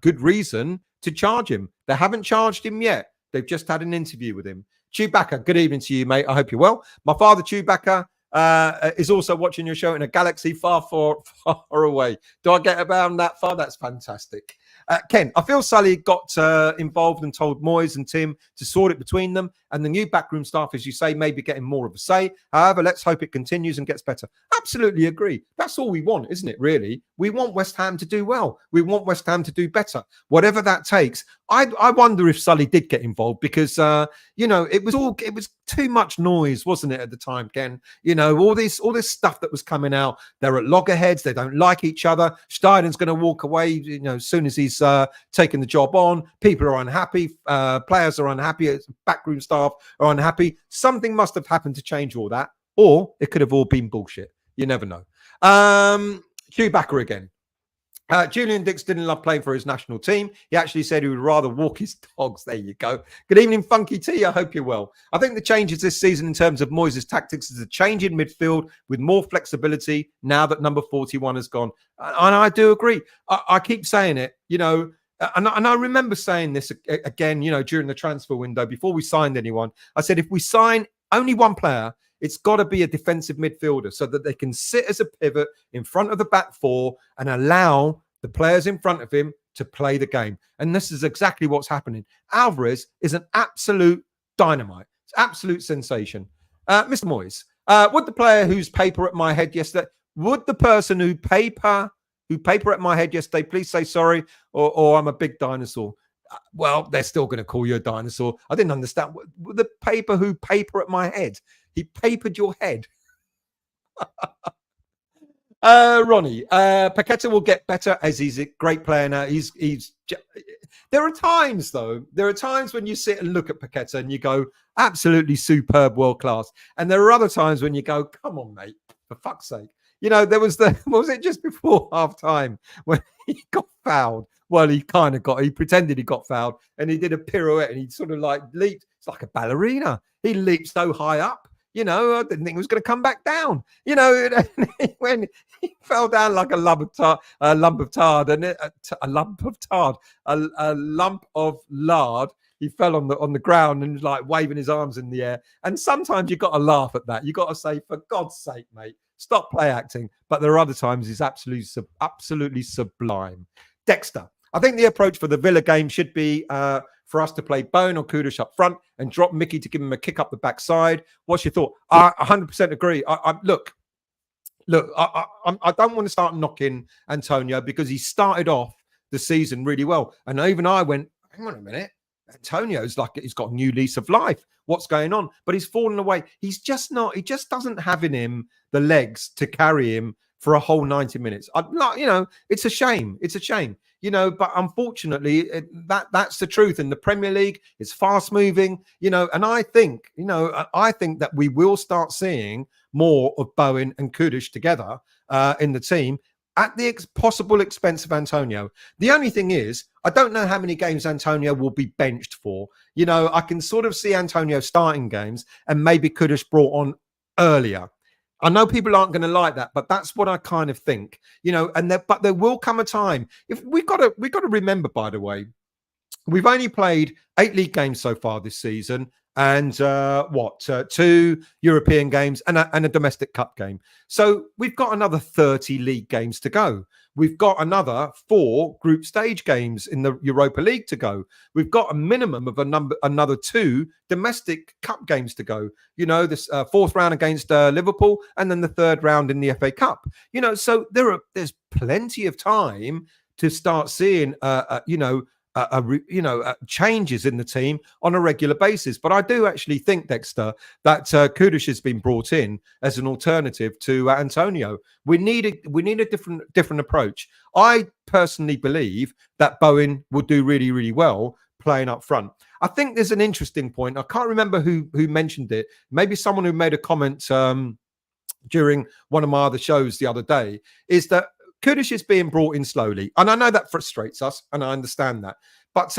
good reason to charge him. They haven't charged him yet. They've just had an interview with him. Chewbacca, good evening to you, mate. I hope you're well. My father, Chewbacca, is also watching your show in a galaxy far, far, far away. Do I get around that far? That's fantastic. Ken, I feel Sully got involved and told Moyes and Tim to sort it between them, and the new backroom staff, as you say, may be getting more of a say. However, let's hope it continues and gets better. Absolutely agree. That's all we want, isn't it, really? We want West Ham to do well. We want West Ham to do better, whatever that takes. I wonder if Sully did get involved because, it was too much noise, wasn't it, at the time, Ken? All this stuff that was coming out. They're at loggerheads. They don't like each other. Steinen's going to walk away, as soon as he's taken the job on. People are unhappy. Players are unhappy. Backroom staff are unhappy. Something must have happened to change all that, or it could have all been bullshit. You never know. Chewbacca again. Julian Dix didn't love playing for his national team. He actually said he would rather walk his dogs. There you go. Good evening, Funky T. I hope you're well. I think the changes this season in terms of Moyes' tactics is a change in midfield with more flexibility now that number 41 has gone. And I do agree. I keep saying it, and I remember saying this again, during the transfer window before we signed anyone. I said, if we sign only one player, it's got to be a defensive midfielder so that they can sit as a pivot in front of the back four and allow the players in front of him to play the game. And this is exactly what's happening. Alvarez is an absolute dynamite. It's absolute sensation. Mr. Moyes, would the player whose paper at my head yesterday, would the person who paper at my head yesterday please say sorry or I'm a big dinosaur? Well, they're still going to call you a dinosaur. I didn't understand. The paper at my head. He papered your head. Ronnie, Paqueta will get better as he's a great player now. There are times, though. There are times when you sit and look at Paqueta and you go, absolutely superb, world class. And there are other times when you go, come on, mate, for fuck's sake. there was was it just before half time when he got fouled? Well, he pretended he got fouled and he did a pirouette and he sort of like leaped. It's like a ballerina. He leaped so high up, I didn't think he was going to come back down. When he fell down like a lump of lard, a lump of lard. He fell on the ground and was like waving his arms in the air. And sometimes you've got to laugh at that. You've got to say, for God's sake, mate, stop play acting. But there are other times it's absolutely sublime. Dexter, I think the approach for the Villa game should be for us to play Bowen or Kudus up front and drop Mickey to give him a kick up the backside. What's your thought? I 100% agree. Look, I don't want to start knocking Antonio because he started off the season really well. And even I went, hang on a minute. Antonio's like he's got a new lease of life. What's going on? But he's fallen away. He just doesn't have in him the legs to carry him for a whole 90 minutes. It's a shame. It's a shame. But unfortunately, that's the truth. In the Premier League, it's fast moving, and I think that we will start seeing more of Bowen and Kudus together in the team at the possible expense of Antonio. The only thing is, I don't know how many games Antonio will be benched for. I can sort of see Antonio starting games and maybe Kudus brought on earlier. I know people aren't going to like that, but that's what I kind of think, but there will come a time. If we got to remember, by the way, we've only played 8 league games so far this season and 2 European games and a domestic cup game. So we've got another 30 league games to go. We've got another 4 group stage games in the Europa League to go. We've got a minimum of another 2 domestic cup games to go. This 4th round against Liverpool and then the 3rd round in the FA Cup. So there's plenty of time to start seeing, changes in the team on a regular basis. But I do actually think, Dexter, that Kudus has been brought in as an alternative to Antonio. We need a different approach. I personally believe that Bowen will do really, really well playing up front. I think there's an interesting point. I can't remember who mentioned it. Maybe someone who made a comment during one of my other shows the other day, is that Kudus is being brought in slowly. And I know that frustrates us, and I understand that. But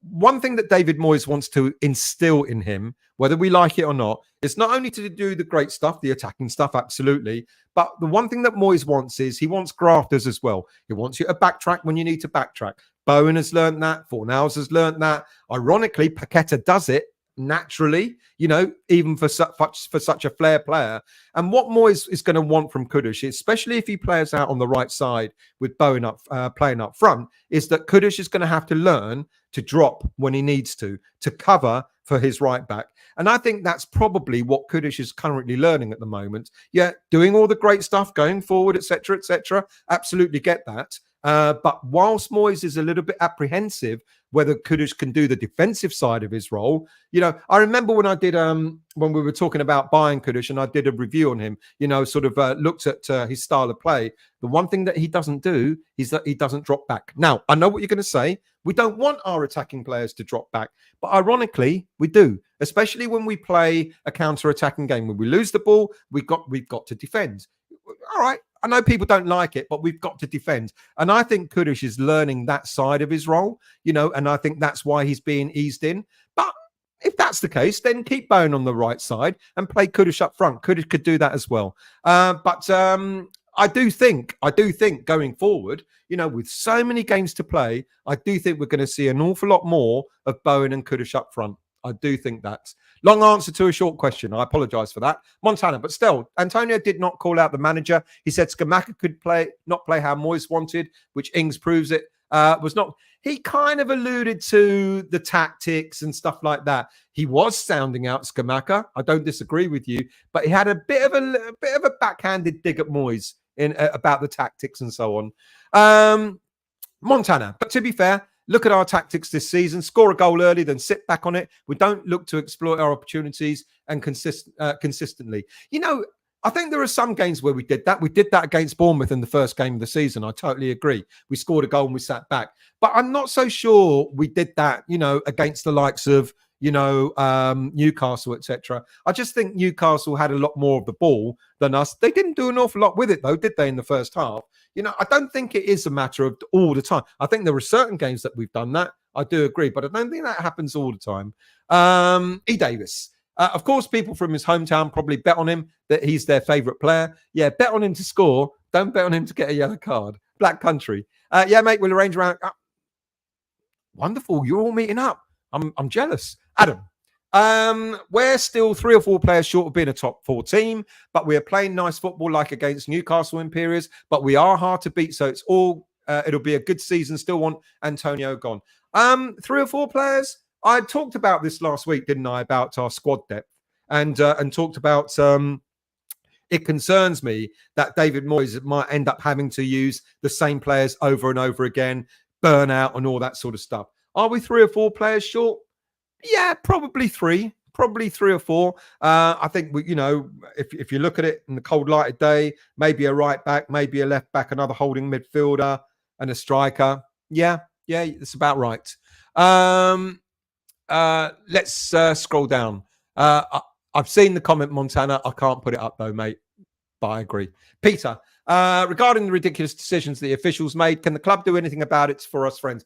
one thing that David Moyes wants to instill in him, whether we like it or not, is not only to do the great stuff, the attacking stuff, absolutely. But the one thing that Moyes wants is he wants grafters as well. He wants you to backtrack when you need to backtrack. Bowen has learned that. Fornals has learned that. Ironically, Paqueta does it naturally, even for such a flair player. And what Moyes is going to want from Kudus, especially if he plays out on the right side with Bowen playing up front, is that Kudus is going to have to learn to drop when he needs to cover for his right back. And I think that's probably what Kudus is currently learning at the moment. Yeah, doing all the great stuff, going forward, etc., etc. Absolutely get that. But whilst Moyes is a little bit apprehensive whether Kudus can do the defensive side of his role, I remember when I did when we were talking about buying Kudus and I did a review on him, sort of looked at his style of play. The one thing that he doesn't do is that he doesn't drop back. Now, I know what you're going to say. We don't want our attacking players to drop back, but ironically, we do, especially when we play a counter-attacking game. When we lose the ball, we've got to defend. All right. I know people don't like it, but we've got to defend. And I think Kudus is learning that side of his role, and I think that's why he's being eased in. But if that's the case, then keep Bowen on the right side and play Kudus up front. Kudus could do that as well. But I do think going forward, with so many games to play, I do think we're going to see an awful lot more of Bowen and Kudus up front. I do think that. Long answer to a short question. I apologise for that. Montana, but still, Antonio did not call out the manager. He said Scamacca could not play how Moyes wanted, which Ings proves it. Was not. He kind of alluded to the tactics and stuff like that. He was sounding out Scamacca. I don't disagree with you, but he had a bit of a backhanded dig at Moyes about the tactics and so on. Montana, but to be fair, look at our tactics this season. Score a goal early, then sit back on it. We don't look to exploit our opportunities and consistently. I think there are some games where we did that. We did that against Bournemouth in the first game of the season. I totally agree. We scored a goal and we sat back. But I'm not so sure we did that, against the likes of, Newcastle, etc. I just think Newcastle had a lot more of the ball than us. They didn't do an awful lot with it, though, did they, in the first half? I don't think it is a matter of all the time. I think there are certain games that we've done that. I do agree, but I don't think that happens all the time. E. Davis. Of course, people from his hometown probably bet on him that he's their favourite player. Yeah, bet on him to score. Don't bet on him to get a yellow card. Black country. Yeah, mate, we'll arrange around. Wonderful. You're all meeting up. I'm jealous. Adam, we're still 3 or 4 players short of being a top 4 team, but we are playing nice football like against Newcastle in periods, but we are hard to beat, so it'll be a good season. Still want Antonio gone. 3 or 4 players. I talked about this last week, didn't I, about our squad depth and talked about it concerns me that David Moyes might end up having to use the same players over and over again, burnout and all that sort of stuff. Are we 3 or 4 players short? Yeah, probably 3 or 4. I think if you look at it in the cold light of day, maybe a right back, maybe a left back, another holding midfielder, and a striker. Yeah, it's about right. Let's scroll down. I've seen the comment, Montana. I can't put it up though, mate. But I agree. Peter, regarding the ridiculous decisions the officials made, can the club do anything about it for us friends?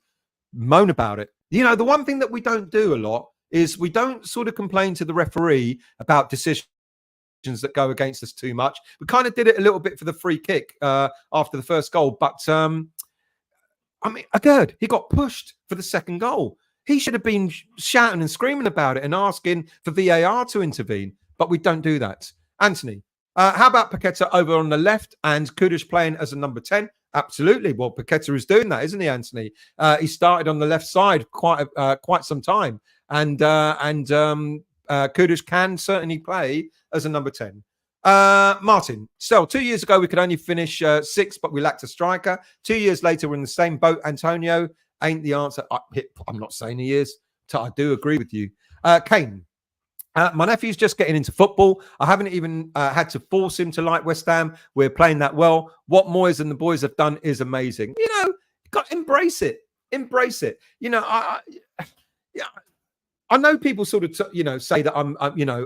Moan about it. The one thing that we don't do a lot is we don't sort of complain to the referee about decisions that go against us too much. We kind of did it a little bit for the free kick after the first goal, but Agerd, he got pushed for the second goal. He should have been shouting and screaming about it and asking for VAR to intervene, but we don't do that. Anthony, how about Paqueta over on the left and Kudus playing as a number 10? Absolutely. Well, Paqueta is doing that, isn't he, Anthony? He started on the left side quite some time, and Kudus can certainly play as a number 10. Martin, so 2 years ago we could only finish 6th, but we lacked a striker. 2 years later we're in the same boat. Antonio ain't the answer. I'm not saying he is. I do agree with you. Kane, my nephew's just getting into football. I haven't even had to force him to like West Ham. We're playing that well. What Moyes and the boys have done is amazing. Got to embrace it. Embrace it. I know people sort of, say that I'm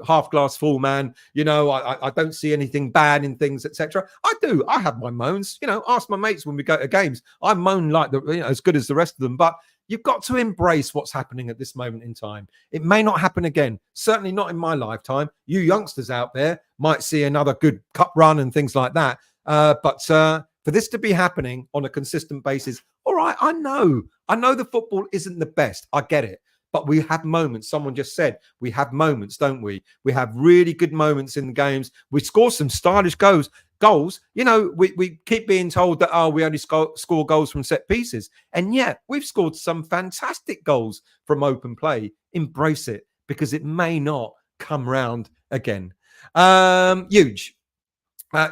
half glass full, man. I don't see anything bad in things, etc. I do. I have my moans. Ask my mates when we go to games. I moan like as good as the rest of them. But you've got to embrace what's happening at this moment in time. It may not happen again. Certainly not in my lifetime. You youngsters out there might see another good cup run and things like that. But for this to be happening on a consistent basis, all right, I know the football isn't the best. I get it. But we have moments. Someone just said we have moments, don't we? We have really good moments in the games. We score some stylish goals. We keep being told that, we only score goals from set pieces. And yet we've scored some fantastic goals from open play. Embrace it, because it may not come round again. Huge.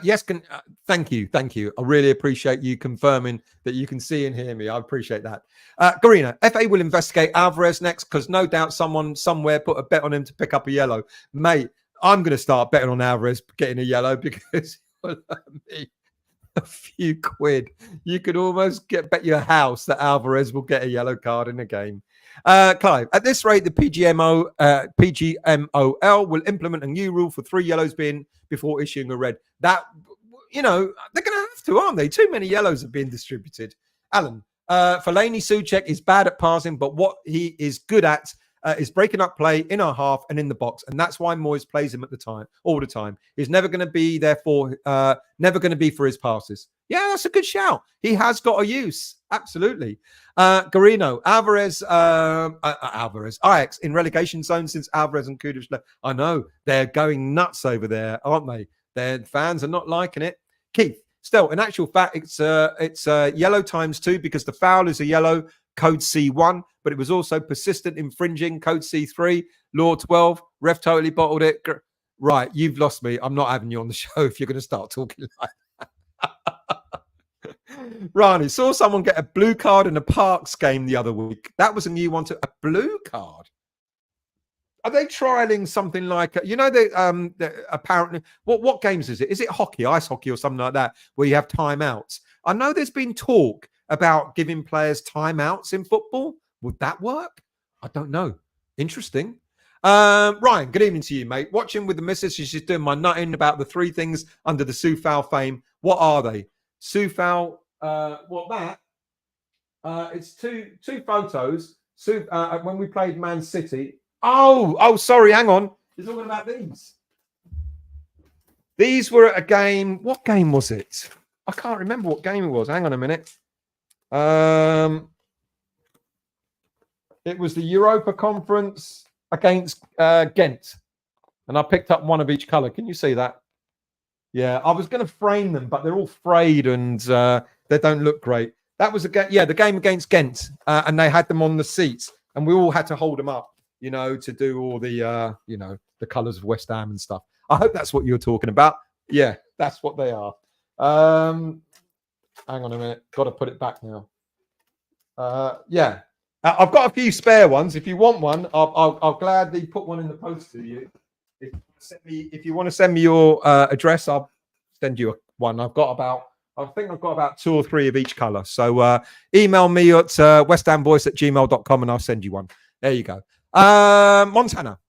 Yes, thank you. I really appreciate you confirming that you can see and hear me. I appreciate that. Garina, FA will investigate Alvarez next because no doubt someone somewhere put a bet on him to pick up a yellow. Mate, I'm going to start betting on Alvarez getting a yellow because me a few quid. You could almost bet your house that Alvarez will get a yellow card in a game. Clive, at this rate, the PGMOL will implement a new rule for 3 yellows before issuing a red. That, they're going to have to, aren't they? Too many yellows have been distributed. Alan, Fellaini Souček is bad at passing, but what he is good at is breaking up play in our half and in the box, and that's why Moyes plays him all the time. He's never going to be never going to be for his passes. Yeah, that's a good shout. He has got a use. Absolutely. Garino, Alvarez, Ajax in relegation zone since Alvarez and Kudus left. I know they're going nuts over there, aren't they? Their fans are not liking it. Keith, still, in actual fact, it's yellow ×2 because the foul is a yellow, code C1, but it was also persistent infringing, code C3, law 12. Ref totally bottled it. Right, you've lost me. I'm not having you on the show if you're going to start talking like that. Rani, saw someone get a blue card in a Parks game the other week. That was a new one to a blue card. Are they trialing something like they apparently what games is it? Is it hockey, ice hockey, or something like that, where you have timeouts? I know there's been talk about giving players timeouts in football. Would that work? I don't know. Interesting. Ryan, good evening to you, mate. Watching with the missus, she's just doing my nutting about the 3 things under the Soufal fame. What are they? Soufal, what that? It's two photos. When we played Man City. Oh, sorry, hang on. You're talking about these. These were at a game. What game was it? I can't remember what game it was. Hang on a minute. It was the Europa Conference against Ghent. And I picked up one of each colour. Can you see that? Yeah, I was going to frame them, but they're all frayed and they don't look great. That was the game against Ghent. And they had them on the seats. And we all had to hold them up, to do all the, the colours of West Ham and stuff. I hope that's what you're talking about. Yeah, that's what they are. Hang on a minute. Got to put it back now. Yeah. I've got a few spare ones. If you want one, I'll gladly put one in the post to you. If you want to send me your address, I'll send you one. I think I've got about 2 or 3 of each colour. So email me at westhamvoice@gmail.com and I'll send you one. There you go. Montana.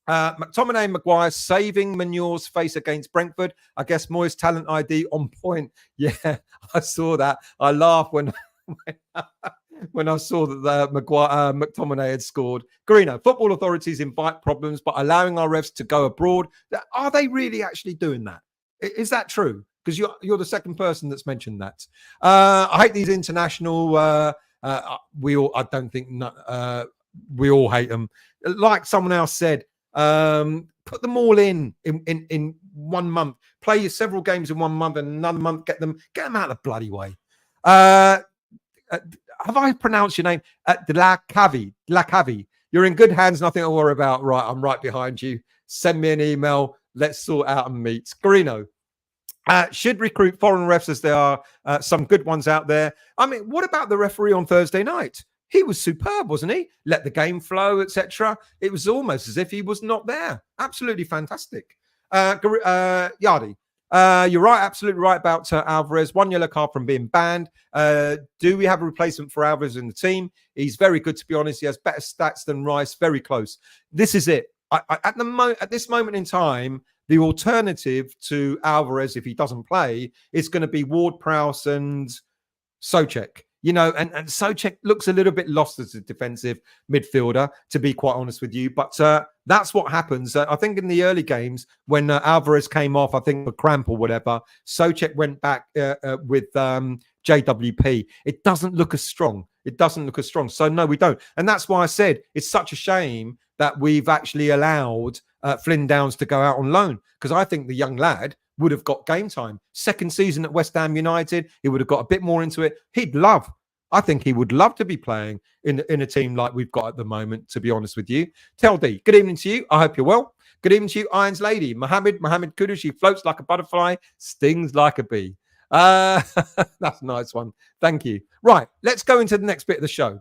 McTominay Maguire saving Menure's face against Brentford. I guess Moyes' talent ID on point. Yeah, I saw that. I laughed when I saw that McTominay had scored. Garino, football authorities invite problems by allowing our refs to go abroad. Are they really actually doing that? Is that true? Because you're the second person that's mentioned that. I hate these international. We all hate them. Like someone else said, put them all in 1 month. Play several games in 1 month, and another month get them out of the bloody way. Have I pronounced your name? Dlakavi. You're in good hands. Nothing to worry about. Right, I'm right behind you. Send me an email. Let's sort out and meet. Garino. Should recruit foreign refs, as there are some good ones out there. I mean, what about the referee on Thursday night? He was superb, wasn't he? Let the game flow, etc. It was almost as if he was not there. Absolutely fantastic. Yardi. You're right, absolutely right about Alvarez. 1 yellow card from being banned. Do we have a replacement for Alvarez in the team? He's very good, to be honest. He has better stats than Rice. Very close. This is it. At this moment in time, the alternative to Alvarez, if he doesn't play, is going to be Ward-Prowse and Souček. And Souček looks a little bit lost as a defensive midfielder, to be quite honest with you. But that's what happens. I think in the early games, when Alvarez came off, I think for cramp or whatever, Souček went back with JWP. It doesn't look as strong. So, no, we don't. And that's why I said it's such a shame that we've actually allowed Flynn Downs to go out on loan, because I think the young lad would have got game time. Second season at West Ham United, he would have got a bit more into it. I think he would love to be playing in a team like we've got at the moment, to be honest with you. Tel D, good evening to you. I hope you're well. Good evening to you, Irons Lady. Mohammed Kudus, he floats like a butterfly, stings like a bee. That's a nice one. Thank you. Right, let's go into the next bit of the show,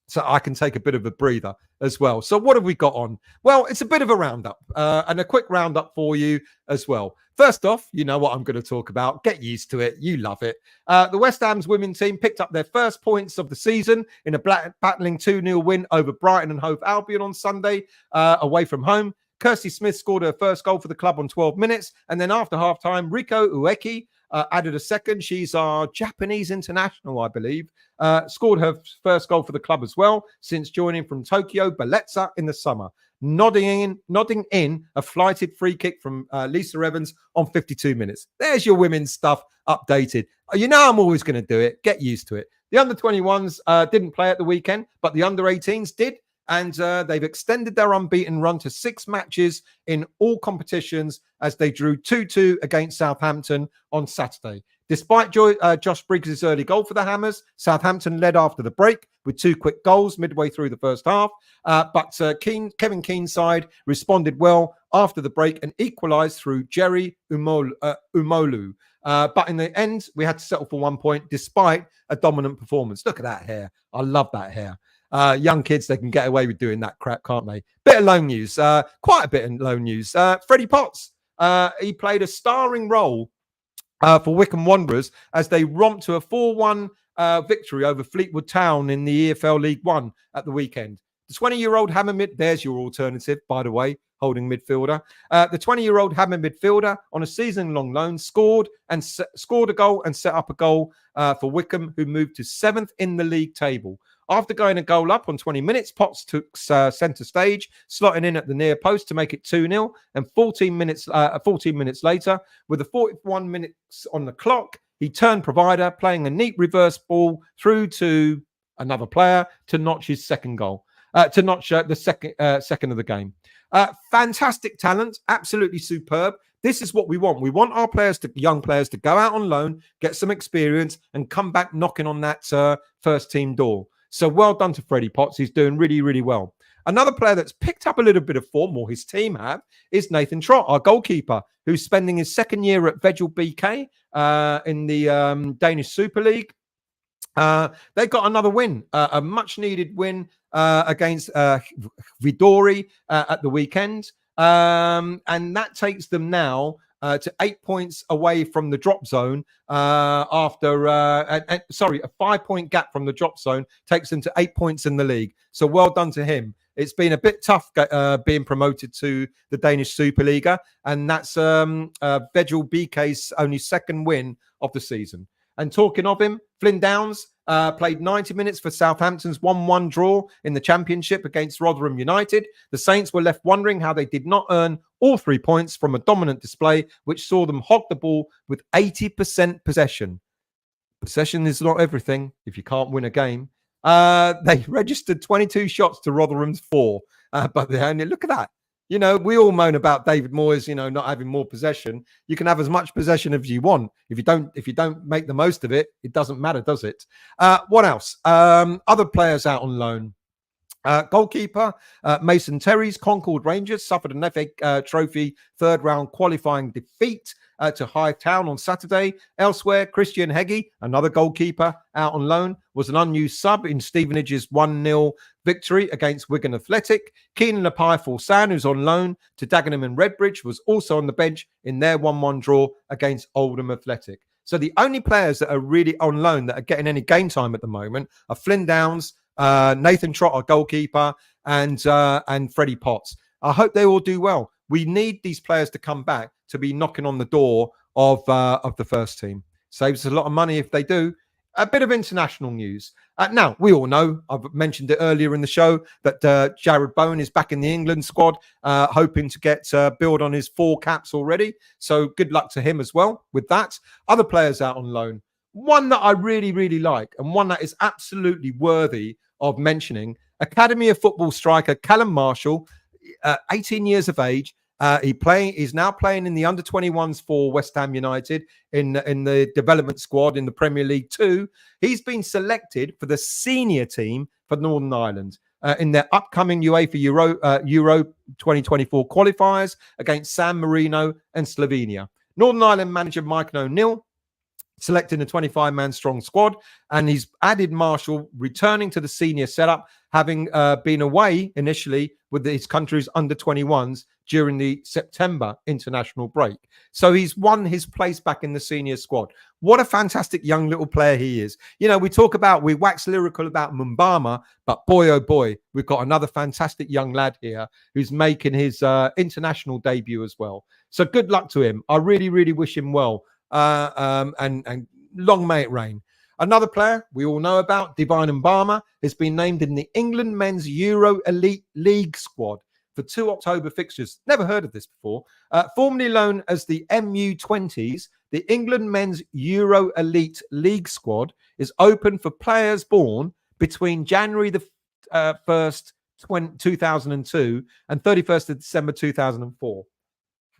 so I can take a bit of a breather as well. So what have we got on? Well, it's a bit of a roundup and a quick roundup for you as well. First off, you know what I'm going to talk about. Get used to it. You love it. The West Ham's women's team picked up their first points of the season in a battling 2-0 win over Brighton and Hove Albion on Sunday away from home. Kirsty Smith scored her first goal for the club on 12 minutes. And then after halftime, Riko Ueki added a second. She's our Japanese international, I believe. Scored her first goal for the club as well since joining from Tokyo Beletsa in the summer. Nodding in a flighted free kick from Lisa Evans on 52 minutes. There's your women's stuff updated. You know I'm always going to do it. Get used to it. The under-21s didn't play at the weekend, but the under-18s did. And they've extended their unbeaten run to 6 matches in all competitions as they drew 2-2 against Southampton on Saturday. Despite Josh Briggs' early goal for the Hammers, Southampton led after the break with 2 quick goals midway through the first half. But Kevin Keane's side responded well after the break and equalised through Jerry Umolu. But in the end, we had to settle for 1 point despite a dominant performance. Look at that hair. I love that hair. Young kids, they can get away with doing that crap, can't they? Bit of loan news, quite a bit of loan news. Freddie Potts, he played a starring role for Wycombe Wanderers as they romped to a 4-1 victory over Fleetwood Town in the EFL League One at the weekend. The 20-year-old Hammer there's your alternative, by the way, holding midfielder. The 20-year-old Hammer midfielder on a season-long loan scored a goal and set up a goal for Wycombe, who moved to 7th in the league table. After going a goal up on 20 minutes, Potts took centre stage, slotting in at the near post to make it 2-0. And 14 minutes later, with the 41 minutes on the clock, he turned provider, playing a neat reverse ball through to another player to notch his second goal, to notch the second of the game. Fantastic talent, absolutely superb. This is what we want. We want our young players to go out on loan, get some experience, and come back knocking on that first team door. So well done to Freddie Potts. He's doing really, really well. Another player that's picked up a little bit of form, or his team have, is Nathan Trott, our goalkeeper, who's spending his second year at Vejle BK in the Danish Super League. They got another win, a much-needed win against Vidori at the weekend. And that takes them now to 8 points away from the drop zone after, a 5-point gap from the drop zone takes them to 8 points in the league. So well done to him. It's been a bit tough being promoted to the Danish Superliga, and that's Vejle BK's only second win of the season. And talking of him, Flynn Downs played 90 minutes for Southampton's 1-1 draw in the Championship against Rotherham United. The Saints were left wondering how they did not earn all 3 points from a dominant display, which saw them hog the ball with 80% possession. Possession is not everything if you can't win a game. They registered 22 shots to Rotherham's 4, but they only, look at that. You know, we all moan about David Moyes, not having more possession. You can have as much possession as you want. If you don't make the most of it, it doesn't matter, does it? What else? Other players out on loan. Goalkeeper Mason Terry's Concord Rangers suffered an FA Trophy third round qualifying defeat to High Town on Saturday. Elsewhere, Christian Heggie, another goalkeeper out on loan, was an unused sub in Stevenage's 1-0 victory against Wigan Athletic. Keenan Apai Fulsan, who's on loan to Dagenham and Redbridge, was also on the bench in their 1-1 draw against Oldham Athletic. So the only players that are really on loan that are getting any game time at the moment are Flynn Downs, Nathan Trott, our goalkeeper, and Freddie Potts. I hope they all do well. We need these players to come back to be knocking on the door of the first team. Saves us a lot of money if they do. A bit of international news. Now, we all know, I've mentioned it earlier in the show, that Jarrod Bowen is back in the England squad, hoping to get build on his 4 caps already. So good luck to him as well with that. Other players out on loan. One that I really, really like, and one that is absolutely worthy of mentioning, Academy of Football striker Callum Marshall, 18 years of age. He's now playing in the under-21s for West Ham United in the development squad in the Premier League 2. He's been selected for the senior team for Northern Ireland in their upcoming UEFA Euro 2024 qualifiers against San Marino and Slovenia. Northern Ireland manager Mike O'Neill selecting a 25-man strong squad, and he's added Marshall returning to the senior setup, having been away initially with his country's under-21s during the September international break. So he's won his place back in the senior squad. What a fantastic young little player he is. We wax lyrical about Mumbama, but boy, oh boy, we've got another fantastic young lad here who's making his international debut as well. So good luck to him. I really, really wish him well. And long may it rain. Another player we all know about, Divine Mbama, has been named in the England Men's Euro Elite League squad for 2 October fixtures. Never heard of this before. Formerly known as the MU20s, the England Men's Euro Elite League squad is open for players born between January the 1st, 2002 and 31st of December 2004.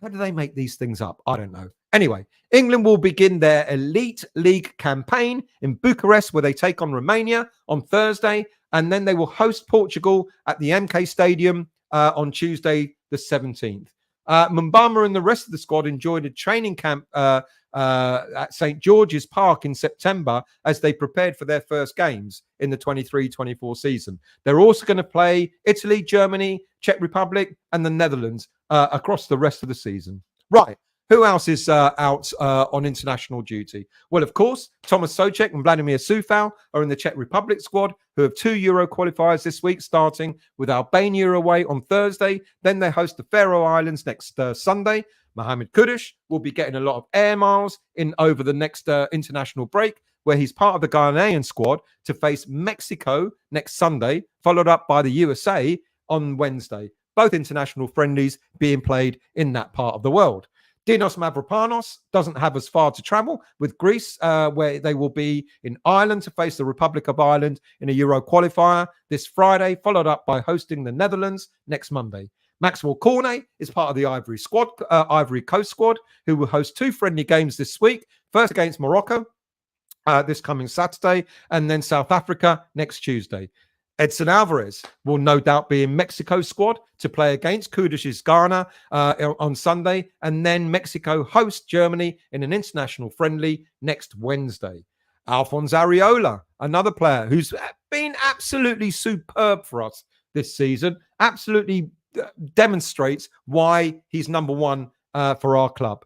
How do they make these things up? I don't know. Anyway, England will begin their Elite League campaign in Bucharest, where they take on Romania on Thursday, and then they will host Portugal at the MK Stadium on Tuesday, the 17th. Mumbama and the rest of the squad enjoyed a training camp at St. George's Park in September as they prepared for their first games in the 23-24 season. They're also going to play Italy, Germany, Czech Republic, and the Netherlands across the rest of the season. Right. Who else is out on international duty? Well, of course, Thomas Souček and Vladimir Soufal are in the Czech Republic squad, who have 2 Euro qualifiers this week, starting with Albania away on Thursday. Then they host the Faroe Islands next Sunday. Mohamed Kudus will be getting a lot of air miles in over the next international break, where he's part of the Ghanaian squad to face Mexico next Sunday, followed up by the USA on Wednesday. Both international friendlies being played in that part of the world. Dinos Mavropanos doesn't have as far to travel, with Greece, where they will be in Ireland to face the Republic of Ireland in a Euro qualifier this Friday, followed up by hosting the Netherlands next Monday. Maxwell Cornet is part of the Ivory Coast squad, who will host 2 friendly games this week, first against Morocco this coming Saturday, and then South Africa next Tuesday. Edson Alvarez will no doubt be in Mexico's squad to play against Kudus's Ghana on Sunday, and then Mexico hosts Germany in an international friendly next Wednesday. Alphonse Areola, another player who's been absolutely superb for us this season, absolutely demonstrates why he's number one for our club.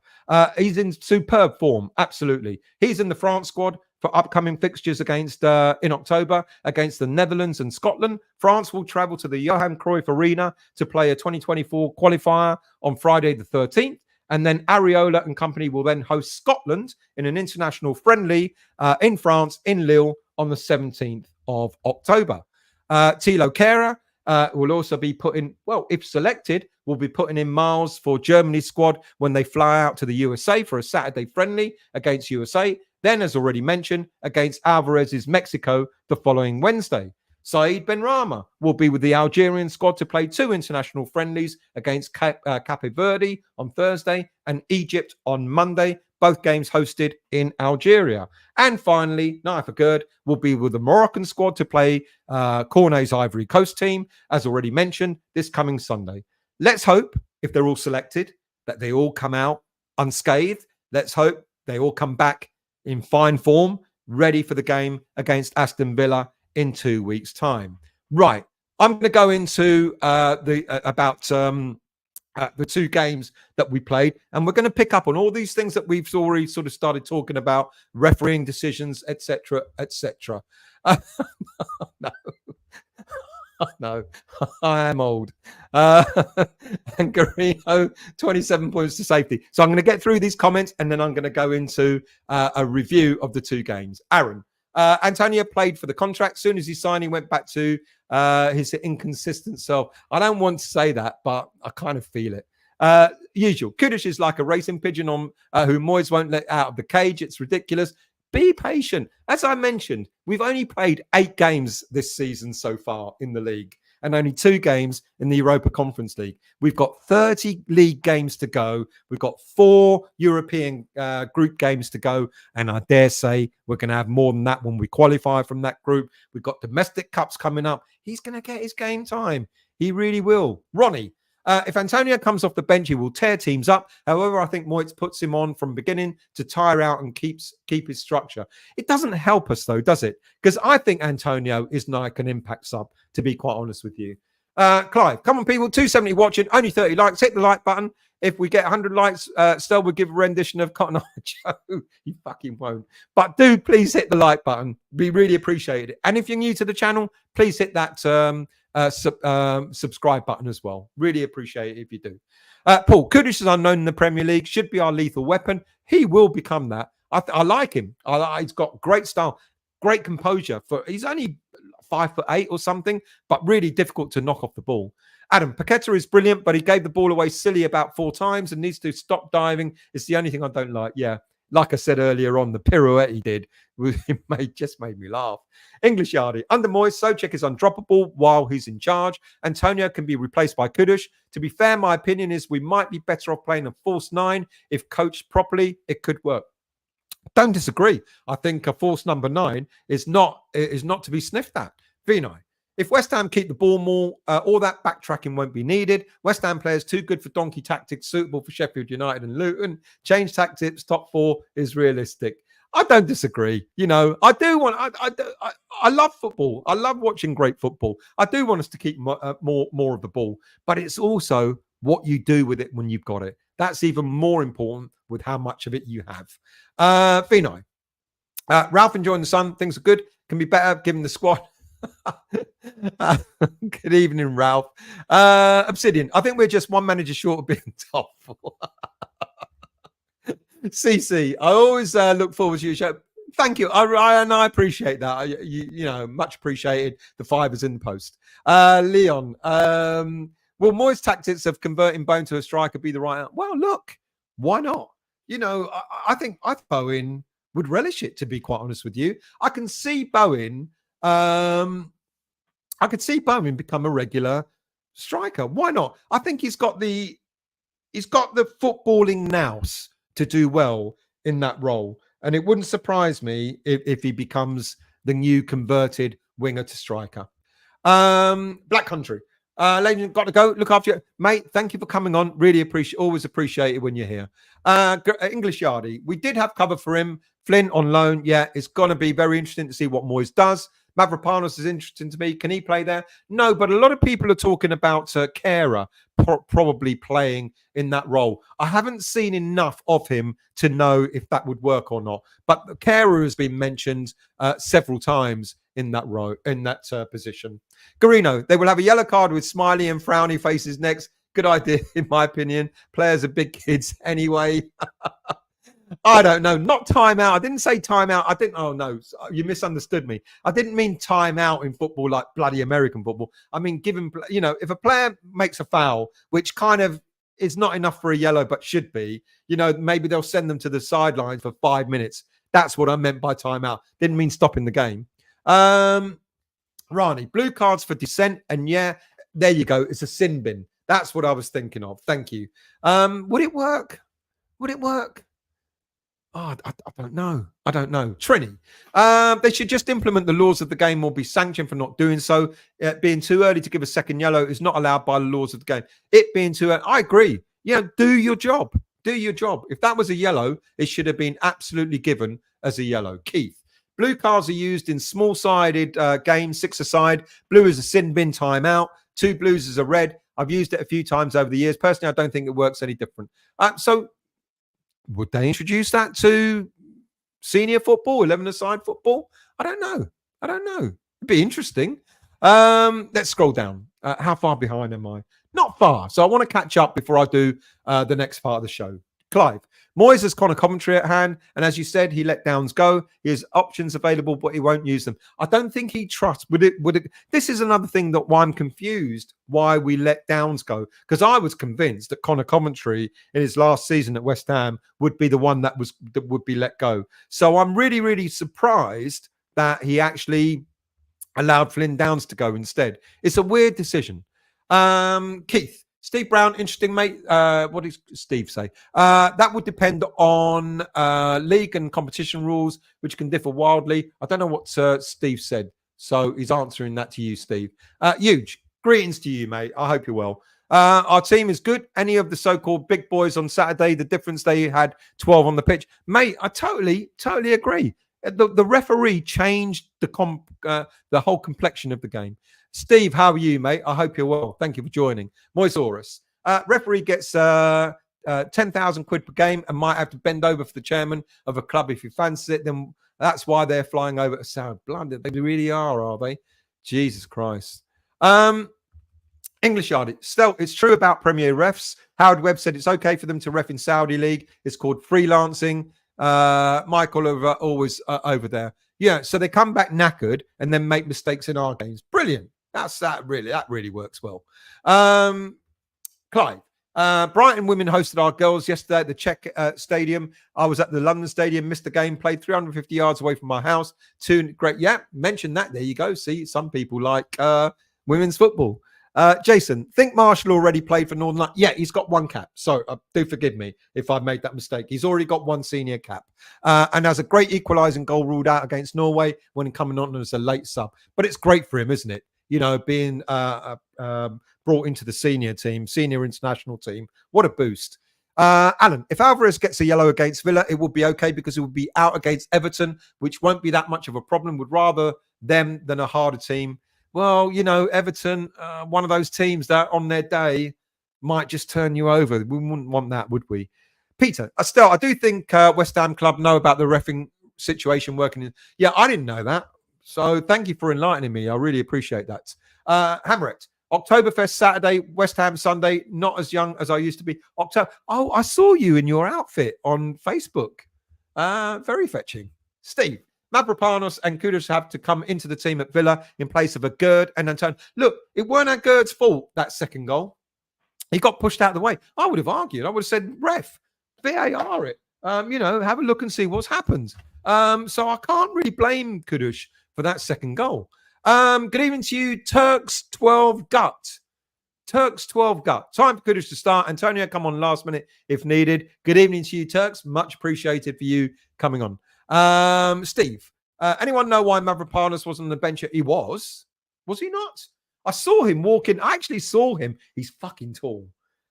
He's in superb form, absolutely. He's in the France squad for upcoming fixtures against in October against the Netherlands and Scotland. France will travel to the Johan Cruyff Arena to play a 2024 qualifier on Friday the 13th. And then Areola and company will then host Scotland in an international friendly in France, in Lille, on the 17th of October. Thilo Kehrer will also be putting, well, if selected, will be putting in miles for Germany's squad when they fly out to the USA for a Saturday friendly against USA. Then, as already mentioned, against Alvarez's Mexico the following Wednesday. Saeed Benrahma will be with the Algerian squad to play 2 international friendlies against Cape Verde on Thursday and Egypt on Monday, both games hosted in Algeria. And finally, Naif Agurd will be with the Moroccan squad to play Cornet's Ivory Coast team, as already mentioned, this coming Sunday. Let's hope, if they're all selected, that they all come out unscathed. Let's hope they all come back in fine form, ready for the game against Aston Villa in 2 weeks' time. Right, I'm going to go into the 2 games that we played, and we're going to pick up on all these things that we've already sort of started talking about, refereeing decisions, etc., etc. No, I am old. And Garino, 27 points to safety. So I'm going to get through these comments, and then I'm going to go into a review of the 2 games. Aaron, Antonio played for the contract. As soon as he signed, he went back to his inconsistent self. I don't want to say that, but I kind of feel it. Usual. Kudus is like a racing pigeon on who Moyes won't let out of the cage. It's ridiculous. Be patient. As I mentioned, we've only played 8 games this season so far in the league, and only 2 games in the Europa Conference League. We've got 30 league games to go. We've got 4 European group games to go. And I dare say we're going to have more than that when we qualify from that group. We've got domestic cups coming up. He's going to get his game time. He really will. Ronnie, if Antonio comes off the bench, he will tear teams up. However, I think Moyes puts him on from beginning to tire out and keep his structure. It doesn't help us, though, does it? Because I think Antonio is like an impact sub, to be quite honest with you. Clive, come on, people. 270 watching, only 30 likes. Hit the like button. If we get 100 likes, Stel will give a rendition of Cotton Eye Joe. You fucking won't. But do please hit the like button. We really appreciate it. And if you're new to the channel, please hit that subscribe button as well. Really appreciate it if you do. Paul, Kudus is unknown in the Premier League. Should be our lethal weapon. He will become that. I like him. He's got great style, great composure. He's only 5'8" or something, but really difficult to knock off the ball. Adam, Paqueta is brilliant, but he gave the ball away silly about 4 times and needs to stop diving. It's the only thing I don't like. Yeah. Like I said earlier on, the pirouette he did just made me laugh. English Yardie. Under Moyes, Souček is undroppable while he's in charge. Antonio can be replaced by Kudus. To be fair, my opinion is we might be better off playing a false 9. If coached properly, it could work. Don't disagree. I think a false number 9 is not to be sniffed at. Vinay. If West Ham keep the ball more, all that backtracking won't be needed. West Ham players too good for donkey tactics, suitable for Sheffield United and Luton. Change tactics, top 4 is realistic. I don't disagree. You know, I do want. I love football. I love watching great football. I do want us to keep more of the ball, but it's also what you do with it when you've got it. That's even more important with how much of it you have. Finai. Ralph enjoying the sun. Things are good. Can be better given the squad. Good evening, Ralph. Obsidian. I think we're just one manager short of being top four. CC. I always look forward to your show. Thank you. I appreciate that. You know, much appreciated. The fibers in the post. Leon. Will Moyes' tactics of converting Bowen to a striker be the right? Well, look, why not? You know, I think Bowen would relish it, to be quite honest with you. I can see Bowen. I could see Bowen become a regular striker. Why not? I think he's got the footballing nous to do well in that role. And it wouldn't surprise me if he becomes the new converted winger to striker. Black Country. Ladies, got to go. Look after you. Mate, thank you for coming on. Really always appreciate it when you're here. English Yardie. We did have cover for him. Flynn on loan. Yeah, it's going to be very interesting to see what Moyes does. Mavropanos is interesting to me. Can he play there? No, but a lot of people are talking about Kera probably playing in that role. I haven't seen enough of him to know if that would work or not. But Kera has been mentioned several times in that row, in that position. Garino, they will have a yellow card with smiley and frowny faces next. Good idea, in my opinion. Players are big kids anyway. I don't know. Not timeout. I didn't say timeout. I didn't. Oh, no. You misunderstood me. I didn't mean timeout in football like bloody American football. I mean, given, you know, if a player makes a foul, which kind of is not enough for a yellow, but should be, you know, maybe they'll send them to the sidelines for 5 minutes. That's what I meant by timeout. Didn't mean stopping the game. Rani, blue cards for dissent. And yeah, there you go. It's a sin bin. That's what I was thinking of. Thank you. Would it work? Would it work? Oh, I don't know. I don't know. Trini. They should just implement the laws of the game or be sanctioned for not doing so. Being too early to give a second yellow is not allowed by the laws of the game. It being too early, I agree. Yeah, do your job. Do your job. If that was a yellow, it should have been absolutely given as a yellow. Keith. Blue cards are used in small-sided games, 6-a-side. Blue is a sin bin timeout. 2 blues is a red. I've used it a few times over the years. Personally, I don't think it works any different. So would they introduce that to senior football, 11-a-side football? I don't know. I don't know. It'd be interesting. Let's scroll down. How far behind am I? Not far. So I want to catch up before I do the next part of the show. Clive. Moyes has Connor commentary at hand, and as you said, he let Downs go. He has options available, but he won't use them. I don't think he trusts. Would it? This is another thing that why I'm confused why we let Downs go, because I was convinced that Connor commentary in his last season at West Ham would be the one that would be let go. So I'm really surprised that he actually allowed Flynn Downs to go instead. It's a weird decision. Keith. Steve Brown, interesting, mate. What does Steve say? That would depend on league and competition rules, which can differ wildly. I don't know what Steve said, so he's answering that to you, Steve. Huge. Greetings to you, mate. I hope you're well. Our team is good. Any of the so-called big boys on Saturday, the difference they had 12 on the pitch. Mate, I totally agree. The referee changed the whole complexion of the game. Steve, how are you, mate? I hope you're well. Thank you for joining. Moisaurus. Referee gets 10,000 quid per game and might have to bend over for the chairman of a club if he fancies it. Then that's why they're flying over to South London. They really are they? Jesus Christ. English Yard. Still, it's true about Premier refs. Howard Webb said it's okay for them to ref in Saudi League. It's called freelancing. Michael over always over there. Yeah, so they come back knackered and then make mistakes in our games. Brilliant. That really works well. Clive. Brighton women hosted our girls yesterday at the Czech Stadium. I was at the London Stadium, missed the game, played 350 yards away from my house. Great. Yeah, mentioned that. There you go. See, some people like women's football. Jason, think Marshall already played for Northern Lights? Yeah, he's got 1 cap. So do forgive me if I made that mistake. He's already got 1 senior cap and has a great equalising goal ruled out against Norway when coming on as a late sub. But it's great for him, isn't it? You know, being brought into the senior team, senior international team. What a boost. Alan, if Alvarez gets a yellow against Villa, it would be okay because it would be out against Everton, which won't be that much of a problem. Would rather them than a harder team. Well, you know, Everton, one of those teams that on their day, might just turn you over. We wouldn't want that, would we? Peter, still, I do think West Ham Club know about the reffing situation working in. Yeah, I didn't know that. So thank you for enlightening me. I really appreciate that. Hammerit, Oktoberfest Saturday, West Ham Sunday, not as young as I used to be. October. Oh, I saw you in your outfit on Facebook. Very fetching. Steve, Mavropanos and Kudus have to come into the team at Villa in place of a Gerd and Antonio. Look, it weren't Gerd's fault, that second goal. He got pushed out of the way. I would have argued. I would have said, ref, VAR it. Have a look and see what's happened. So I can't really blame Kudus for that second goal. Good evening to you, Turks 12 Gut. Turks 12 Gut. Time for Kudus to start. Antonio, come on last minute if needed. Good evening to you, Turks. Much appreciated for you coming on. Steve, anyone know why Mavropanos wasn't on the bench? He was. Was he not? I saw him walking. I actually saw him. He's fucking tall.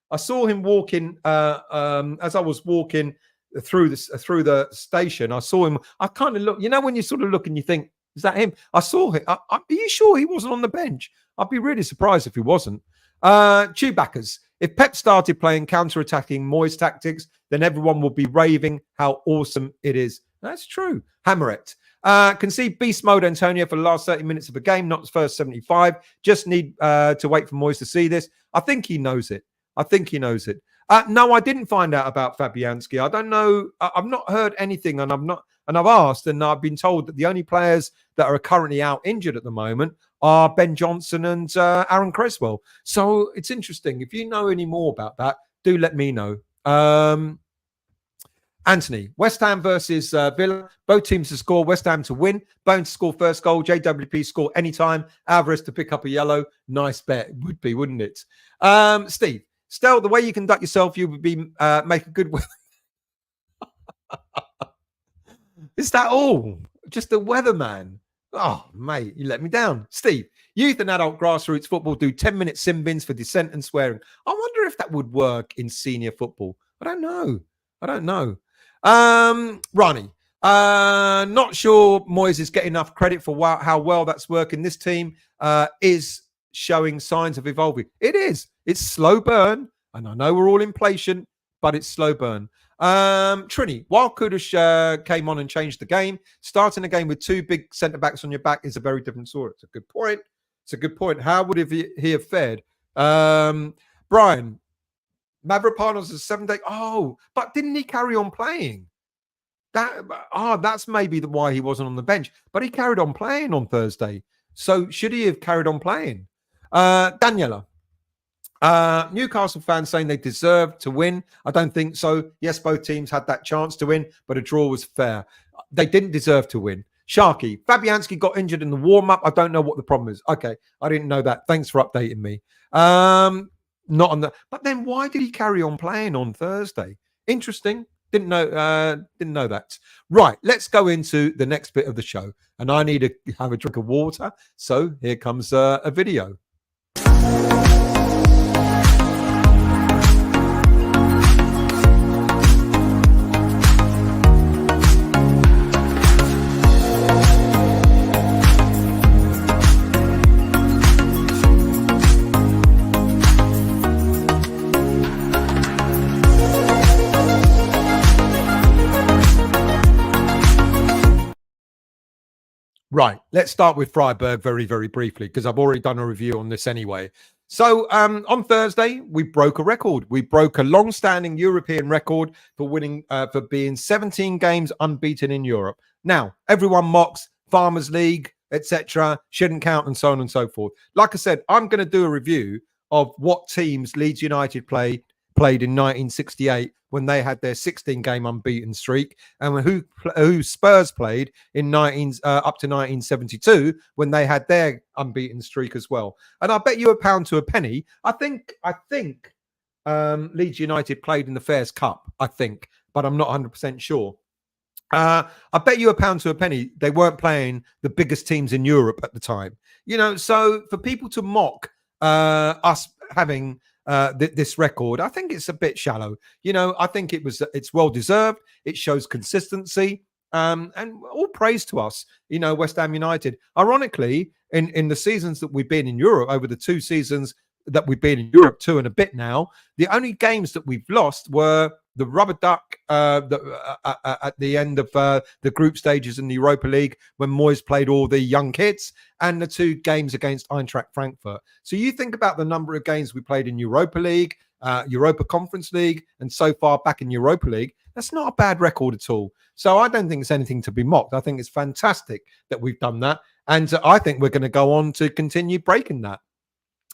I saw him walking as I was walking through the station. I saw him. I kind of look. You know when you sort of look and you think, is that him? I saw him. Are you sure he wasn't on the bench? I'd be really surprised if he wasn't. Chewbaccas. If Pep started playing counter-attacking Moyes tactics, then everyone would be raving how awesome it is. That's true. Hammerit. Can see beast mode Antonio for the last 30 minutes of a game, not the first 75. Just need to wait for Moyes to see this. I think he knows it. No, I didn't find out about Fabianski. I don't know. I've not heard anything, and I've asked, and I've been told that the only players that are currently out injured at the moment are Ben Johnson and Aaron Creswell. So it's interesting. If you know any more about that, do let me know. Anthony, West Ham versus Villa. Both teams to score. West Ham to win. Bowen to score first goal. JWP score anytime. Alvarez to pick up a yellow. Nice bet. Would be, wouldn't it? Steve, Stel, the way you conduct yourself, you would be make a good. Is that all? Just a weatherman? Oh, mate, you let me down. Steve, youth and adult grassroots football do 10-minute sin bins for dissent and swearing. I wonder if that would work in senior football. I don't know. Ronnie, not sure Moyes is getting enough credit for how well that's working. This team is showing signs of evolving. It is. It's slow burn. And I know we're all impatient, but it's slow burn. Trini, while Kudus came on and changed the game, starting a game with two big centre-backs on your back is a very different story. It's a good point. How would he have fared? Brian, Mavropanos is 7 days. Oh, but didn't he carry on playing? That's maybe why he wasn't on the bench. But he carried on playing on Thursday. So should he have carried on playing? Daniela, Newcastle fans saying they deserved to win. I don't think so. Yes, both teams had that chance to win, but a draw was fair. They didn't deserve to win. Sharky, Fabianski got injured in the warm-up. I don't know what the problem is. Okay, I didn't know that. Thanks for updating me. Not on the. But then why did he carry on playing on Thursday? Interesting. Didn't know that. Right, let's go into the next bit of the show. And I need to have a drink of water. So here comes a video. Right, let's start with Freiburg very, very briefly, because I've already done a review on this anyway. So on Thursday, we broke a record. We broke a long-standing European record for winning, for being 17 games unbeaten in Europe. Now, everyone mocks Farmers League, etc., shouldn't count, and so on and so forth. Like I said, I'm going to do a review of what teams Leeds United played in 1968 when they had their 16-game unbeaten streak, and who Spurs played in up to 1972 when they had their unbeaten streak as well. And I bet you £1 to a penny. I think Leeds United played in the Fairs Cup, I think, but I'm not 100% sure. I bet you £1 to a penny they weren't playing the biggest teams in Europe at the time. So for people to mock us having this record, I think it's a bit shallow. I think it's well deserved. It shows consistency, and all praise to us. West Ham United. Ironically, in the seasons that we've been in Europe over the 2 seasons that we've been in Europe 2 and a bit now, the only games that we've lost were the rubber duck at the end of the group stages in the Europa League when Moyes played all the young kids, and the 2 games against Eintracht Frankfurt. So you think about the number of games we played in Europa League, Europa Conference League, and so far back in Europa League, that's not a bad record at all. So I don't think it's anything to be mocked. I think it's fantastic that we've done that. And I think we're going to go on to continue breaking that.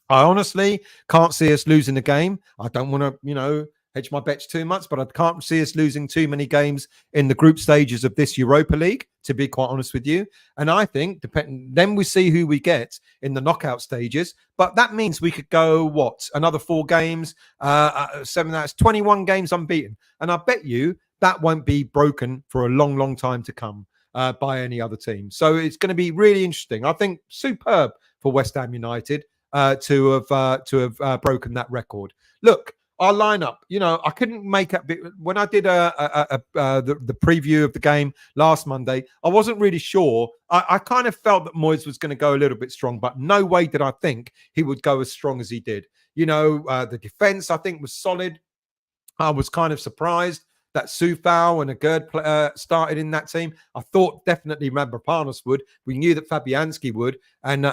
I honestly can't see us losing the game. I don't want to, hedge my bets too much, but I can't see us losing too many games in the group stages of this Europa League, to be quite honest with you. And I think then we see who we get in the knockout stages. But that means we could go, another 4 games, 7, that's 21 games unbeaten. And I bet you that won't be broken for a long, long time to come by any other team. So it's going to be really interesting. I think superb for West Ham United to have broken that record. Look, our lineup, I couldn't make up when I did the preview of the game last Monday. I wasn't really sure. I kind of felt that Moyes was going to go a little bit strong, but no way did I think he would go as strong as he did. The defense I think was solid. I was kind of surprised that Soufal and a Gerd started in that team. I thought definitely Mavropanos would. We knew that Fabianski would, and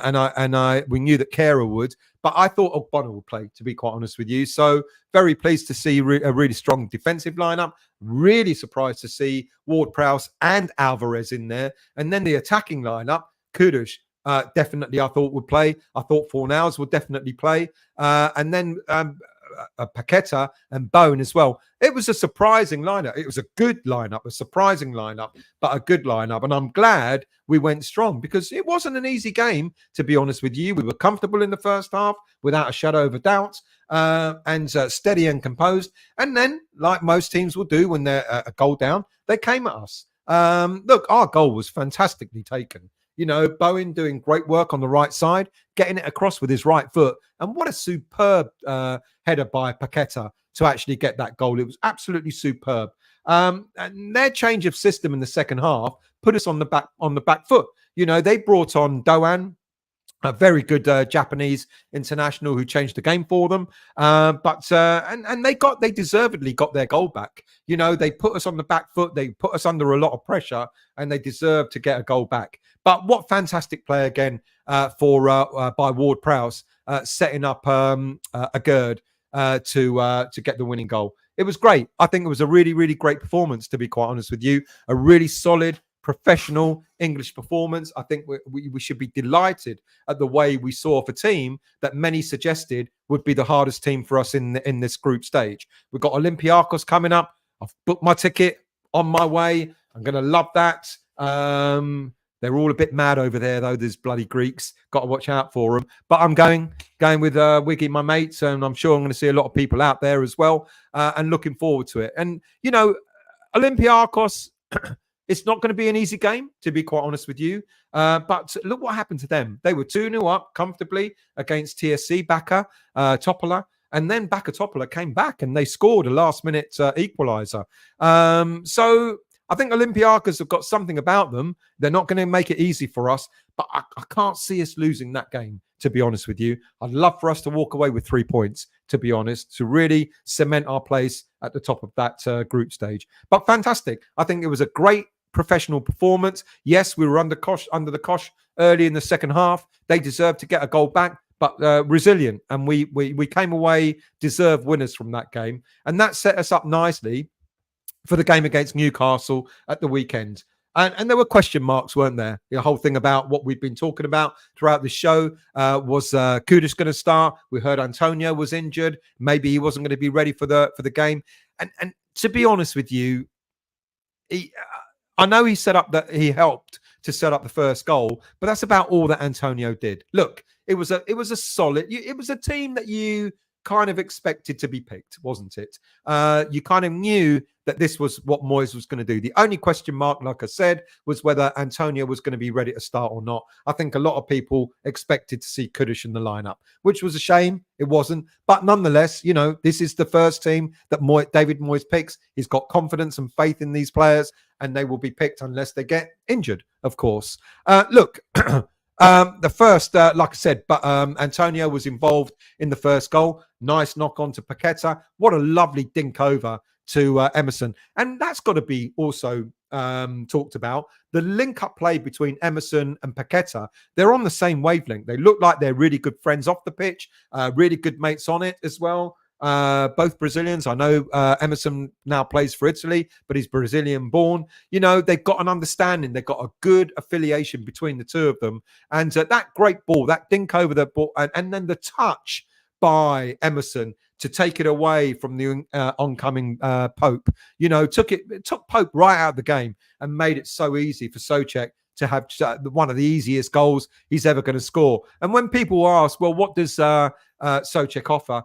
we knew that Kehrer would. But I thought Ogbonna would play, to be quite honest with you. So very pleased to see a really strong defensive lineup. Really surprised to see Ward-Prowse and Alvarez in there. And then the attacking lineup, Kudus, definitely I thought would play. I thought Fornals would definitely play. And then Paqueta and Bowen as well. It was a surprising lineup. It was a good lineup, a surprising lineup, but a good lineup. And I'm glad we went strong because it wasn't an easy game, to be honest with you. We were comfortable in the first half without a shadow of a doubt, and steady and composed. And then, like most teams will do when they're a goal down, they came at us. Look, our goal was fantastically taken. Bowen doing great work on the right side, getting it across with his right foot. And what a superb header by Paqueta to actually get that goal. It was absolutely superb. And their change of system in the second half put us on the back foot. They brought on Doan, a very good Japanese international who changed the game for them. But they deservedly got their goal back. They put us on the back foot. They put us under a lot of pressure, and they deserved to get a goal back. But what fantastic play again by Ward-Prowse, setting up a Gerd to get the winning goal. It was great. I think it was a really, really great performance, to be quite honest with you. A really solid, professional English performance. I think we should be delighted at the way we saw off a team that many suggested would be the hardest team for us in this group stage. We've got Olympiacos coming up. I've booked my ticket, on my way. I'm going to love that. They're all a bit mad over there, though. There's bloody Greeks. Got to watch out for them. But I'm going with Wiggy, my mates, and I'm sure I'm going to see a lot of people out there as well, and looking forward to it. And, Olympiacos, it's not going to be an easy game, to be quite honest with you. But look what happened to them. They were 2-0 up comfortably against TSC, Baka, Topola. And then Baka Topola came back and they scored a last-minute equaliser. So I think Olympiacos have got something about them. They're not going to make it easy for us, but I can't see us losing that game, to be honest with you. I'd love for us to walk away with 3 points, to be honest, to really cement our place at the top of that group stage. But fantastic. I think it was a great professional performance. Yes, we were under the cosh early in the second half. They deserved to get a goal back, but resilient. And we came away deserved winners from that game. And that set us up nicely for the game against Newcastle at the weekend. And there were question marks, weren't there? The whole thing about what we've been talking about throughout the show. Was Kudus going to start? We heard Antonio was injured. Maybe he wasn't going to be ready for the game. And to be honest with you, I know he helped to set up the first goal, but that's about all that Antonio did. Look, it was a solid. It was a team that you kind of expected to be picked, wasn't it? You kind of knew that this was what Moyes was going to do. The only question mark, like I said, was whether Antonio was going to be ready to start or not. I think a lot of people expected to see Kudus in the lineup, which was a shame. It wasn't. But nonetheless, this is the first team that David Moyes picks. He's got confidence and faith in these players, and they will be picked unless they get injured, of course. Look, The first, like I said, but Antonio was involved in the first goal. Nice knock on to Paqueta. What a lovely dink over to Emerson. And that's got to be also talked about. The link-up play between Emerson and Paqueta, they're on the same wavelength. They look like they're really good friends off the pitch, really good mates on it as well. Both Brazilians. I know Emerson now plays for Italy, but he's Brazilian born. You know, they've got an understanding. They've got a good affiliation between the two of them. And that great ball, that dink over the ball, and then the touch by Emerson to take it away from the oncoming Pope, you know, took Pope right out of the game and made it so easy for Souček to have one of the easiest goals he's ever going to score. And when people ask, well, what does Souček offer?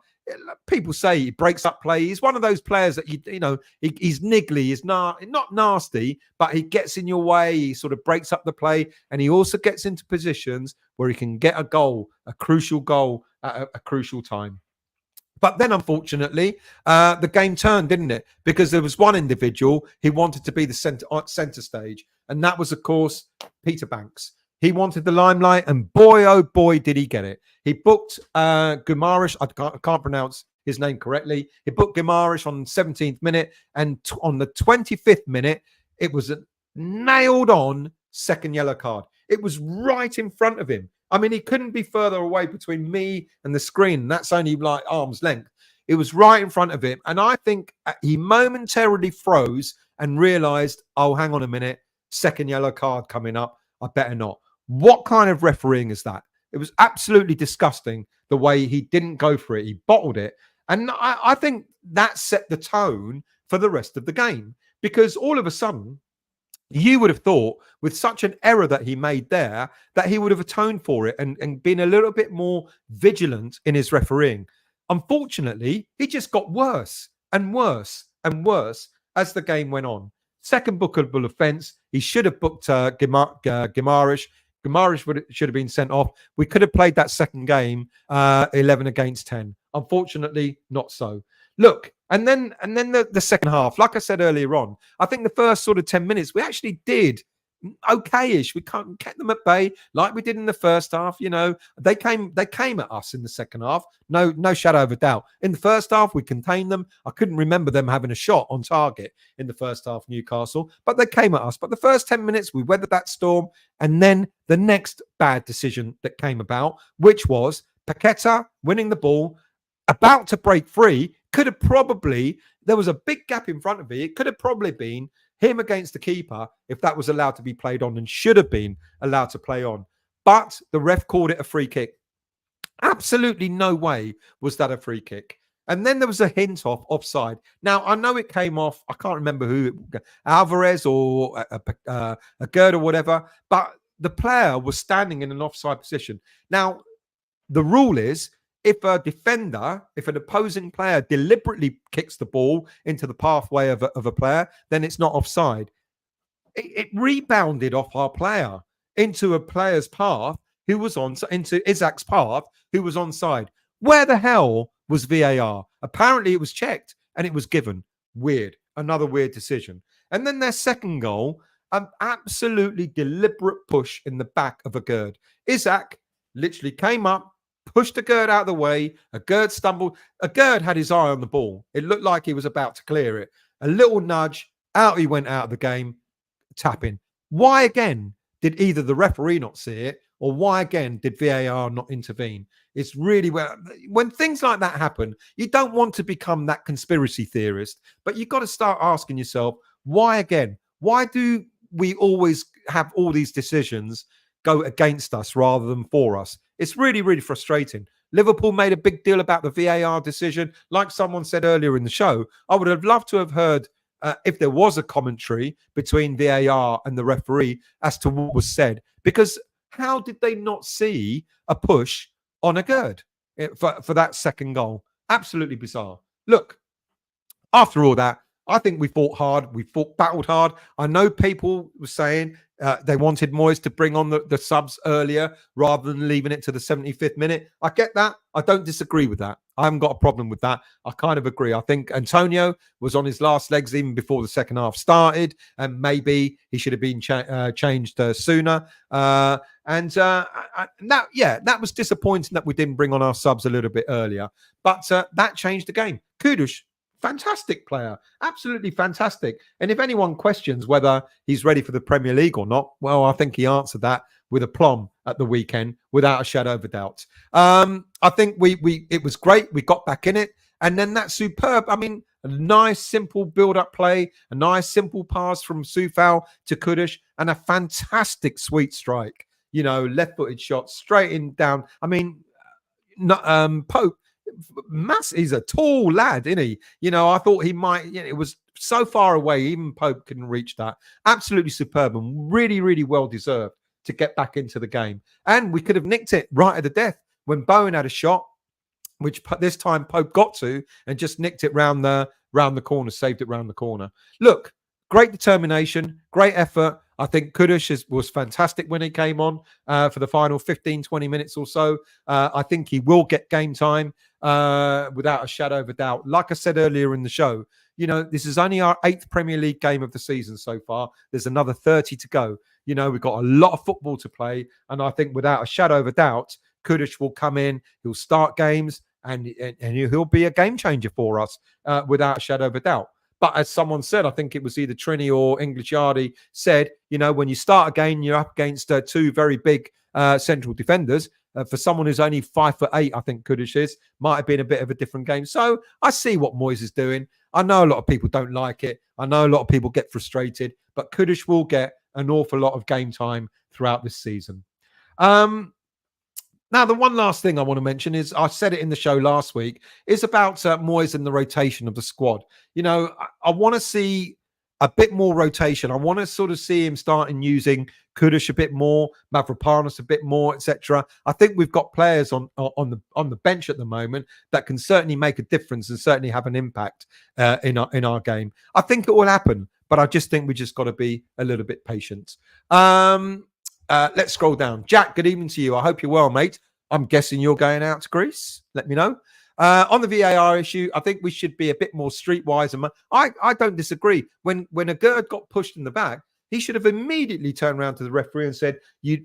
People say he breaks up play. He's one of those players that he's niggly. He's not nasty, but he gets in your way. He sort of breaks up the play, and he also gets into positions where he can get a goal, a crucial goal at a crucial time. But then, unfortunately, the game turned, didn't it? Because there was one individual who wanted to be the center stage, and that was, of course, Peter Banks. He wanted the limelight, and boy, oh boy, did he get it. He booked Guimaraes. I can't pronounce his name correctly. He booked Guimaraes on the 17th minute, and on the 25th minute, it was a nailed-on second yellow card. It was right in front of him. I mean, he couldn't be further away between me and the screen. That's only like arm's length. It was right in front of him. And I think he momentarily froze and realized, oh, hang on a minute, second yellow card coming up. I better not. What kind of refereeing is that? It was absolutely disgusting the way he didn't go for it. He bottled it. And I think that set the tone for the rest of the game, because all of a sudden, you would have thought with such an error that he made there, that he would have atoned for it and been a little bit more vigilant in his refereeing. Unfortunately, he just got worse and worse and worse as the game went on. Second bookable offence. He should have booked Guimaraes. Guimaraes should have been sent off. We could have played that second game 11 against 10. Unfortunately, not so. Look, and then the second half, like I said earlier on, I think the first sort of 10 minutes, we actually did okay-ish. We kept them at bay like we did in the first half. You know, they came at us in the second half. No shadow of a doubt. In the first half, we contained them. I couldn't remember them having a shot on target in the first half, Newcastle, but they came at us. But the first 10 minutes, we weathered that storm. And then the next bad decision that came about, which was Paqueta winning the ball, about to break free, could have probably, there was a big gap in front of it. It could have probably been him against the keeper if that was allowed to be played on, and should have been allowed to play on. But the ref called it a free kick. Absolutely no way was that a free kick. And then there was a hint of offside. Now, I know it came off, I can't remember who, Alvarez or a Gerd or whatever, but the player was standing in an offside position. Now, the rule is, if a defender, if an opposing player deliberately kicks the ball into the pathway of a player, then it's not offside. It rebounded off our player into a player's path who was into Isaac's path who was onside. Where the hell was VAR? Apparently it was checked and it was given. Weird. Another weird decision. And then their second goal, an absolutely deliberate push in the back of a Gerd. Isaac literally came up, pushed a Gerd out of the way. A Gerd stumbled. A Gerd had his eye on the ball. It looked like he was about to clear it. A little nudge. Out he went out of the game. Tapping. Why again did either the referee not see it, or why again did VAR not intervene? It's really when things like that happen, you don't want to become that conspiracy theorist, but you've got to start asking yourself, why again? Why do we always have all these decisions go against us rather than for us? It's really, really frustrating. Liverpool made a big deal about the VAR decision. Like someone said earlier in the show, I would have loved to have heard if there was a commentary between VAR and the referee as to what was said. Because how did they not see a push on a Gerd for that second goal? Absolutely bizarre. Look, after all that, I think we fought hard. We battled hard. I know people were saying they wanted Moyes to bring on the subs earlier rather than leaving it to the 75th minute. I get that. I don't disagree with that. I haven't got a problem with that. I kind of agree. I think Antonio was on his last legs even before the second half started, and maybe he should have been changed sooner. That was disappointing that we didn't bring on our subs a little bit earlier, but that changed the game. Kudus, fantastic player, absolutely fantastic. And if anyone questions whether he's ready for the Premier League or not, well, I think he answered that with aplomb at the weekend, without a shadow of a doubt. I think it was great. We got back in it, and then that superb. I mean, a nice simple build-up play, a nice simple pass from Soufal to Kudus, and a fantastic sweet strike. Left-footed shot straight in down. I mean, Pope. He's a tall lad, isn't he? I thought he might. It was so far away, even Pope couldn't reach that. Absolutely superb and really, really well deserved to get back into the game. And we could have nicked it right at the death when Bowen had a shot, which this time Pope got to and just nicked it round the corner, saved it round the corner. Look, great determination, great effort. I think Kudus was fantastic when he came on for the final 15, 20 minutes or so. I think he will get game time without a shadow of a doubt. Like I said earlier in the show, this is only our 8th Premier League game of the season so far. There's another 30 to go. We've got a lot of football to play. And I think without a shadow of a doubt, Kudus will come in, he'll start games, and he'll be a game changer for us without a shadow of a doubt. But as someone said, I think it was either Trini or English Yardy said, when you start a game, you're up against two very big central defenders. For someone who's only 5'8", I think Kudus is, might have been a bit of a different game. So I see what Moyes is doing. I know a lot of people don't like it. I know a lot of people get frustrated, but Kudus will get an awful lot of game time throughout this season. Now, the one last thing I want to mention is, I said it in the show last week, is about Moyes and the rotation of the squad. I want to see a bit more rotation. I want to sort of see him starting using Kudus a bit more, Mavropanos a bit more, etc. I think we've got players on the bench at the moment that can certainly make a difference and certainly have an impact in our game. I think it will happen, but I just think we just got to be a little bit patient. Let's scroll down. Jack, good evening to you. I hope you're well, mate. I'm guessing you're going out to Greece. Let me know. On the VAR issue, I think we should be a bit more streetwise. And I don't disagree. When a Gerd got pushed in the back, he should have immediately turned around to the referee and said, you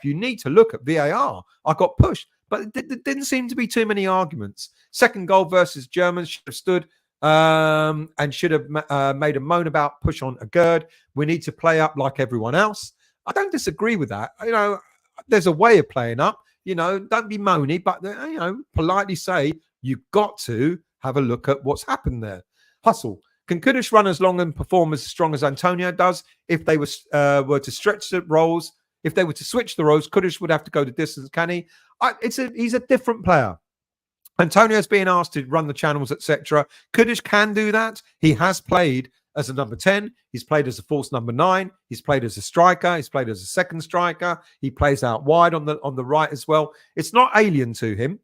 need to look at VAR. I got pushed. But there didn't seem to be too many arguments. Second goal versus Germans should have stood and should have made a moan about push on a Gerd. We need to play up like everyone else. I don't disagree with that. There's a way of playing up. Don't be moany, but politely say you've got to have a look at what's happened there. Hustle. Can Kudus run as long and perform as strong as Antonio does? If they were to stretch the roles, if they were to switch the roles, Kudus would have to go the distance. Can he? He's a different player. Antonio's being asked to run the channels, etc. Kudus can do that. He has played as a number 10. He's played as a false number 9. He's played as a striker. He's played as a second striker. He plays out wide on the right as well. It's not alien to him.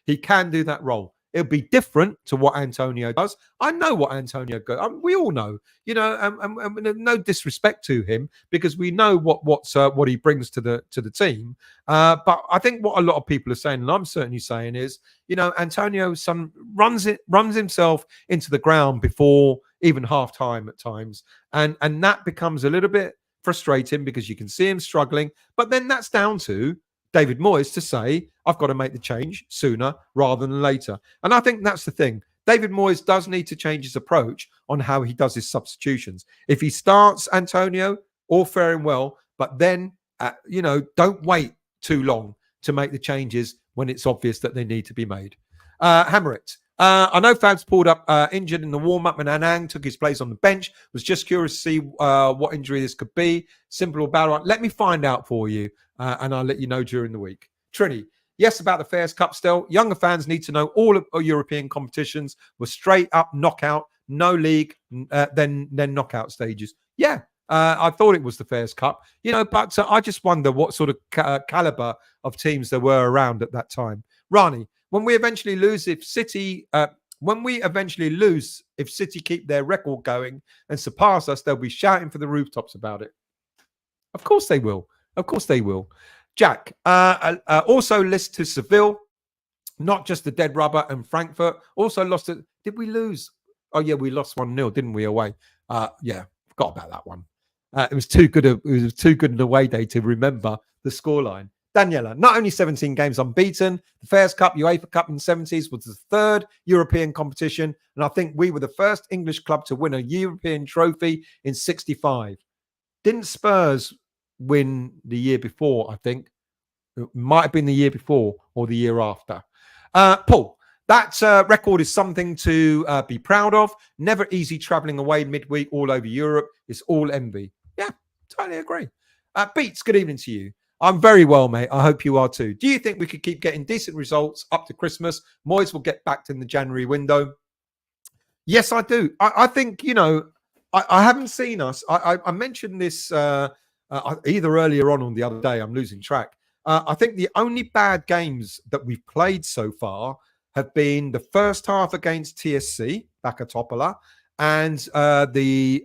He can do that role. It'll be different to what Antonio does. I know what Antonio goes. We all know, no disrespect to him, because we know what he brings to the team. But I think what a lot of people are saying, and I'm certainly saying, is, Antonio runs himself into the ground before even half time at times, and that becomes a little bit frustrating because you can see him struggling. But then that's down to David Moyes to say, I've got to make the change sooner rather than later. And I think that's the thing. David Moyes does need to change his approach on how he does his substitutions. If he starts Antonio, all fair and well, but then, don't wait too long to make the changes when it's obvious that they need to be made. Hammer it. I know Fab's pulled up injured in the warm-up and Anang took his place on the bench. Was just curious to see what injury this could be. Simple about it. Let me find out for you, and I'll let you know during the week. Trini, yes, about the Fairs Cup still. Younger fans need to know all of European competitions were straight up knockout, no league, then knockout stages. Yeah, I thought it was the Fairs Cup, but I just wonder what sort of caliber of teams there were around at that time. Rani, when we eventually lose, if City keep their record going and surpass us, they'll be shouting for the rooftops about it. Of course they will. Of course they will. Jack, also list to Seville. Not just the dead rubber, and Frankfurt also lost it. Did we lose? Oh yeah, we lost 1-0, didn't we, away? Yeah, forgot about that one. It was too good. It was too good an away day to remember the scoreline. Daniela, not only 17 games unbeaten, the Fairs Cup, UEFA Cup in the 70s was the third European competition, and I think we were the first English club to win a European trophy in 65. Didn't Spurs win the year before? I think it might have been the year before or the year after. Paul, that record is something to be proud of. Never easy travelling away midweek all over Europe. It's all envy. Yeah, totally agree. Beats, good evening to you. I'm very well, mate. I hope you are too. Do you think we could keep getting decent results up to Christmas? Moyes will get back in the January window. Yes, I do. I think, I haven't seen us. I mentioned this either earlier on or the other day. I'm losing track. I think the only bad games that we've played so far have been the first half against TSC back at Topola and the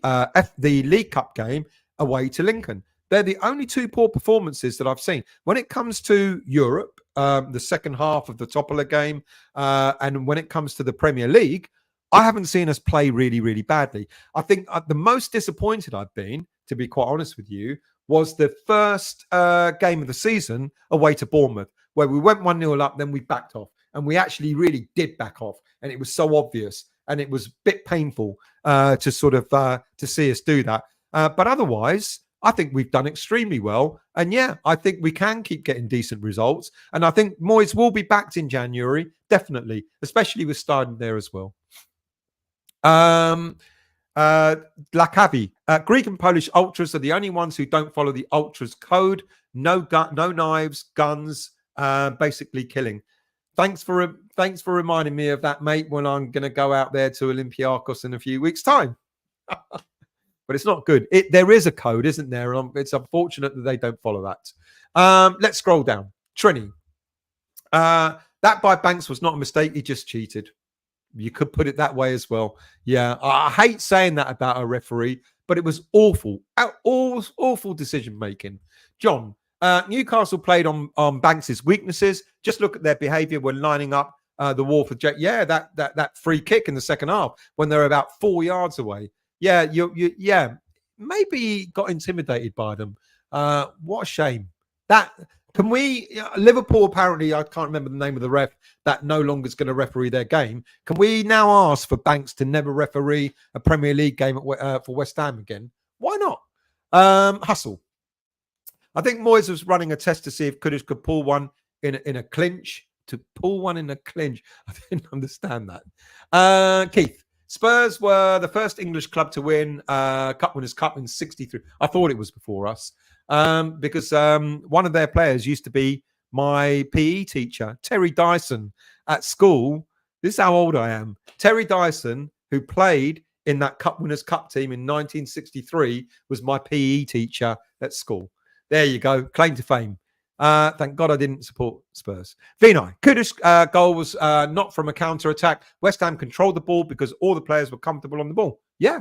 League Cup game away to Lincoln. They're the only two poor performances that I've seen. When it comes to Europe, the second half of the Topola game, and when it comes to the Premier League, I haven't seen us play really, really badly. I think the most disappointed I've been, to be quite honest with you, was the first game of the season away to Bournemouth, where we went 1-0 up, then we backed off. And we actually really did back off. And it was so obvious. And it was a bit painful to sort of to see us do that. But otherwise, I think we've done extremely well. And yeah, I think we can keep getting decent results. And I think Moyes will be backed in January, definitely, especially with starting there as well. Lakavi, Greek and Polish ultras are the only ones who don't follow the ultras code. No knives, guns, basically killing. Thanks for reminding me of that, mate, when I'm going to go out there to Olympiacos in a few weeks' time. But it's not good. There is a code, isn't there? It's unfortunate that they don't follow that. Let's scroll down. Trini. That by Banks was not a mistake. He just cheated. You could put it that way as well. Yeah, I hate saying that about a referee, but it was awful. Awful decision-making. John, Newcastle played on Banks' weaknesses. Just look at their behaviour when lining up the wall for Jet. Yeah, that free kick in the second half when they're about 4 yards away. Yeah, maybe he got intimidated by them. What a shame. Can we, Liverpool apparently, I can't remember the name of the ref, that no longer is going to referee their game. Can we now ask for Banks to never referee a Premier League game for West Ham again? Why not? Hustle. I think Moyes was running a test to see if Kudus could pull one in a clinch. To pull one in a clinch. I didn't understand that. Keith. Spurs were the first English club to win Cup Winners' Cup in 63. I thought it was before us. Because one of their players used to be my PE teacher, Terry Dyson, at school. This is how old I am. Terry Dyson, who played in that Cup Winners' Cup team in 1963, was my PE teacher at school. There you go. Claim to fame. Thank God I didn't support Spurs. Vinay, Kudus' goal was not from a counter-attack. West Ham controlled the ball because all the players were comfortable on the ball. Yeah.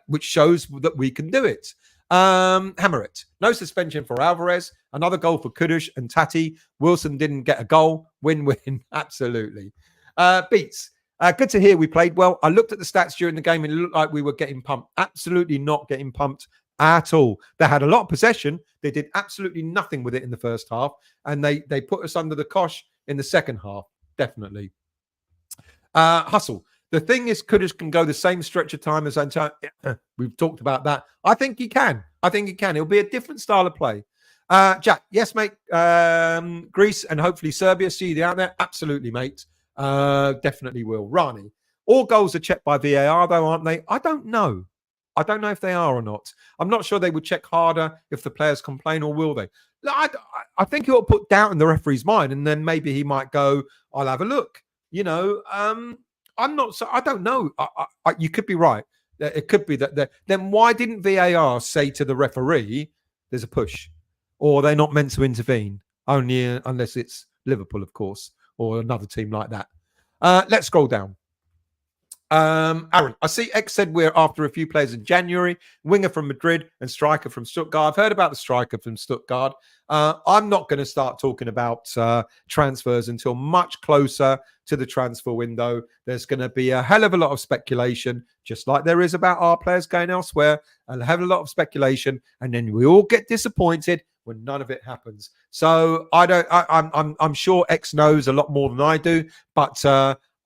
Which shows that we can do it. Hammer it. No suspension for Alvarez. Another goal for Kudus and Tati. Wilson didn't get a goal. Win-win. Absolutely. Beats. Good to hear we played well. I looked at the stats during the game and it looked like we were getting pumped. Absolutely not getting pumped at all. They had a lot of possession. They did absolutely nothing with it in the first half. And they put us under the cosh in the second half. Definitely. Hustle. The thing is, Kudus can go the same stretch of time as Antonio. We've talked about that. I think he can. It'll be a different style of play. Jack, yes, mate. Greece and hopefully Serbia. See you out there. Absolutely, mate. Definitely will. Rani. All goals are checked by VAR, though, aren't they? I don't know. I don't know if they are or not. I'm not sure they would check harder if the players complain, or will they? I think it will put doubt in the referee's mind, and then maybe he might go, I'll have a look. I'm not so. I don't know. You could be right. It could be that. Then why didn't VAR say to the referee, "There's a push," or they're not meant to intervene? Only unless it's Liverpool, of course, or another team like that. Let's scroll down. Aaron, I see X said we're after a few players in January, winger from Madrid and striker from Stuttgart. I've heard about the striker from Stuttgart. I'm not going to start talking about transfers until much closer to the transfer window. There's going to be a hell of a lot of speculation, just like there is about our players going elsewhere. A hell of a lot of speculation, and then we all get disappointed when none of it happens. So I'm sure X knows a lot more than I do, but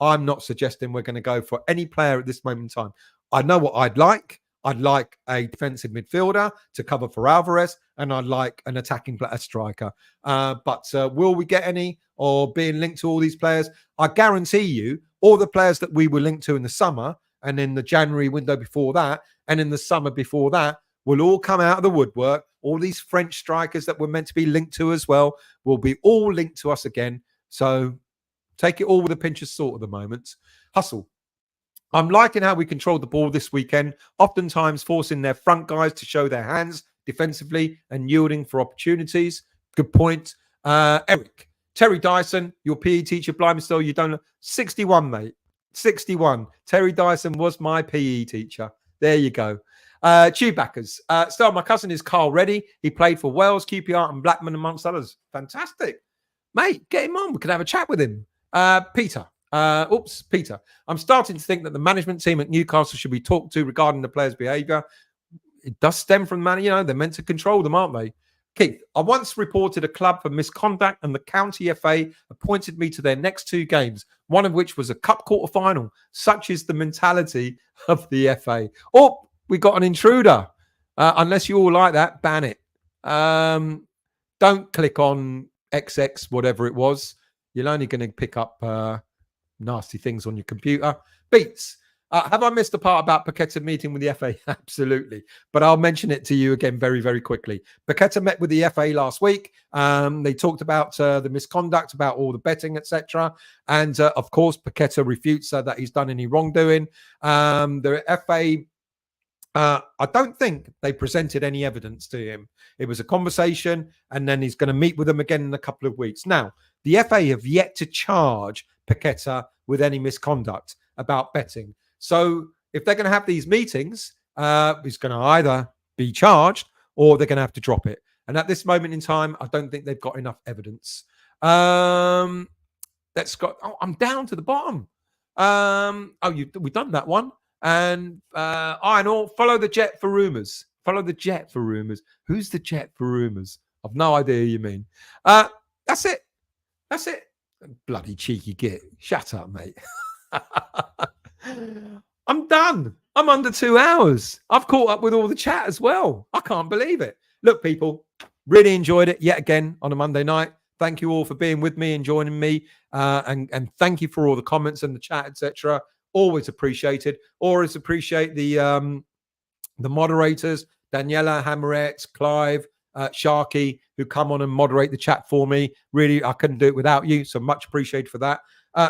I'm not suggesting we're going to go for any player at this moment in time. I know what I'd like. I'd like a defensive midfielder to cover for Alvarez, and I'd like an attacking player striker. But will we get any or being linked to all these players? I guarantee you all the players that we were linked to in the summer and in the January window before that and in the summer before that will all come out of the woodwork. All these French strikers that were meant to be linked to as well will be all linked to us again. So take it all with a pinch of salt at the moment. Hustle. I'm liking how we controlled the ball this weekend, oftentimes forcing their front guys to show their hands defensively and yielding for opportunities. Good point. Eric. Terry Dyson, your PE teacher, blimey still, you don't know. 61, mate. 61. Terry Dyson was my PE teacher. There you go. Chewbackers. Still, my cousin is Carl Reddy. He played for Wales, QPR and Blackburn, amongst others. Fantastic. Mate, get him on. We can have a chat with him. Peter. Peter. I'm starting to think that the management team at Newcastle should be talked to regarding the players' behaviour. It does stem from man, they're meant to control them, aren't they? Keith, I once reported a club for misconduct and the county FA appointed me to their next 2 games, one of which was a cup quarter-final. Such is the mentality of the FA. Oh, we got an intruder. Unless you all like that, ban it. Don't click on XX, whatever it was. You're only going to pick up nasty things on your computer. Beats. Have I missed the part about Paqueta meeting with the FA? Absolutely. But I'll mention it to you again very, very quickly. Paqueta met with the FA last week. They talked about the misconduct, about all the betting, etc. And of course, Paqueta refutes that he's done any wrongdoing. The FA, I don't think they presented any evidence to him. It was a conversation, and then he's going to meet with them again in a couple of weeks. Now, the FA have yet to charge Paqueta with any misconduct about betting. So if they're going to have these meetings, he's going to either be charged or they're going to have to drop it. And at this moment in time, I don't think they've got enough evidence. I'm down to the bottom. We've done that one. And Iron Ore, follow the jet for rumours. Follow the jet for rumours. Who's the jet for rumours? I've no idea who you mean. That's it. That's it. Bloody cheeky git. Shut up, mate. I'm done. I'm under 2 hours. I've caught up with all the chat as well. I can't believe it. Look, people, really enjoyed it yet again on a Monday night. Thank you all for being with me and joining me. And thank you for all the comments and the chat, etc. Always appreciated. Always appreciate the moderators, Daniela, Hammerette, Clive, Sharky, who come on and moderate the chat for me. Really, I couldn't do it without you. So much appreciated for that.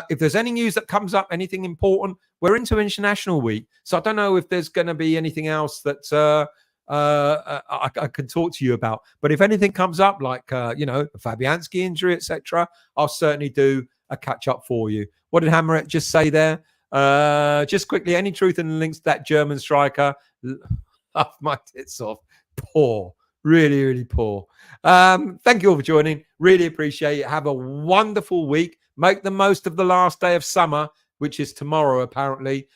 If there's any news that comes up, anything important, we're into International Week. So I don't know if there's going to be anything else that I can talk to you about. But if anything comes up, like, the Fabianski injury, etc., I'll certainly do a catch up for you. What did Hammerette just say there? Just quickly, any truth in the links to that German striker? Laugh my tits off. Poor. Really, really poor. Thank you all for joining. Really appreciate it. Have a wonderful week. Make the most of the last day of summer, which is tomorrow, apparently,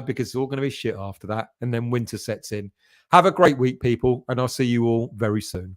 because it's all going to be shit after that. And then winter sets in. Have a great week, people, and I'll see you all very soon.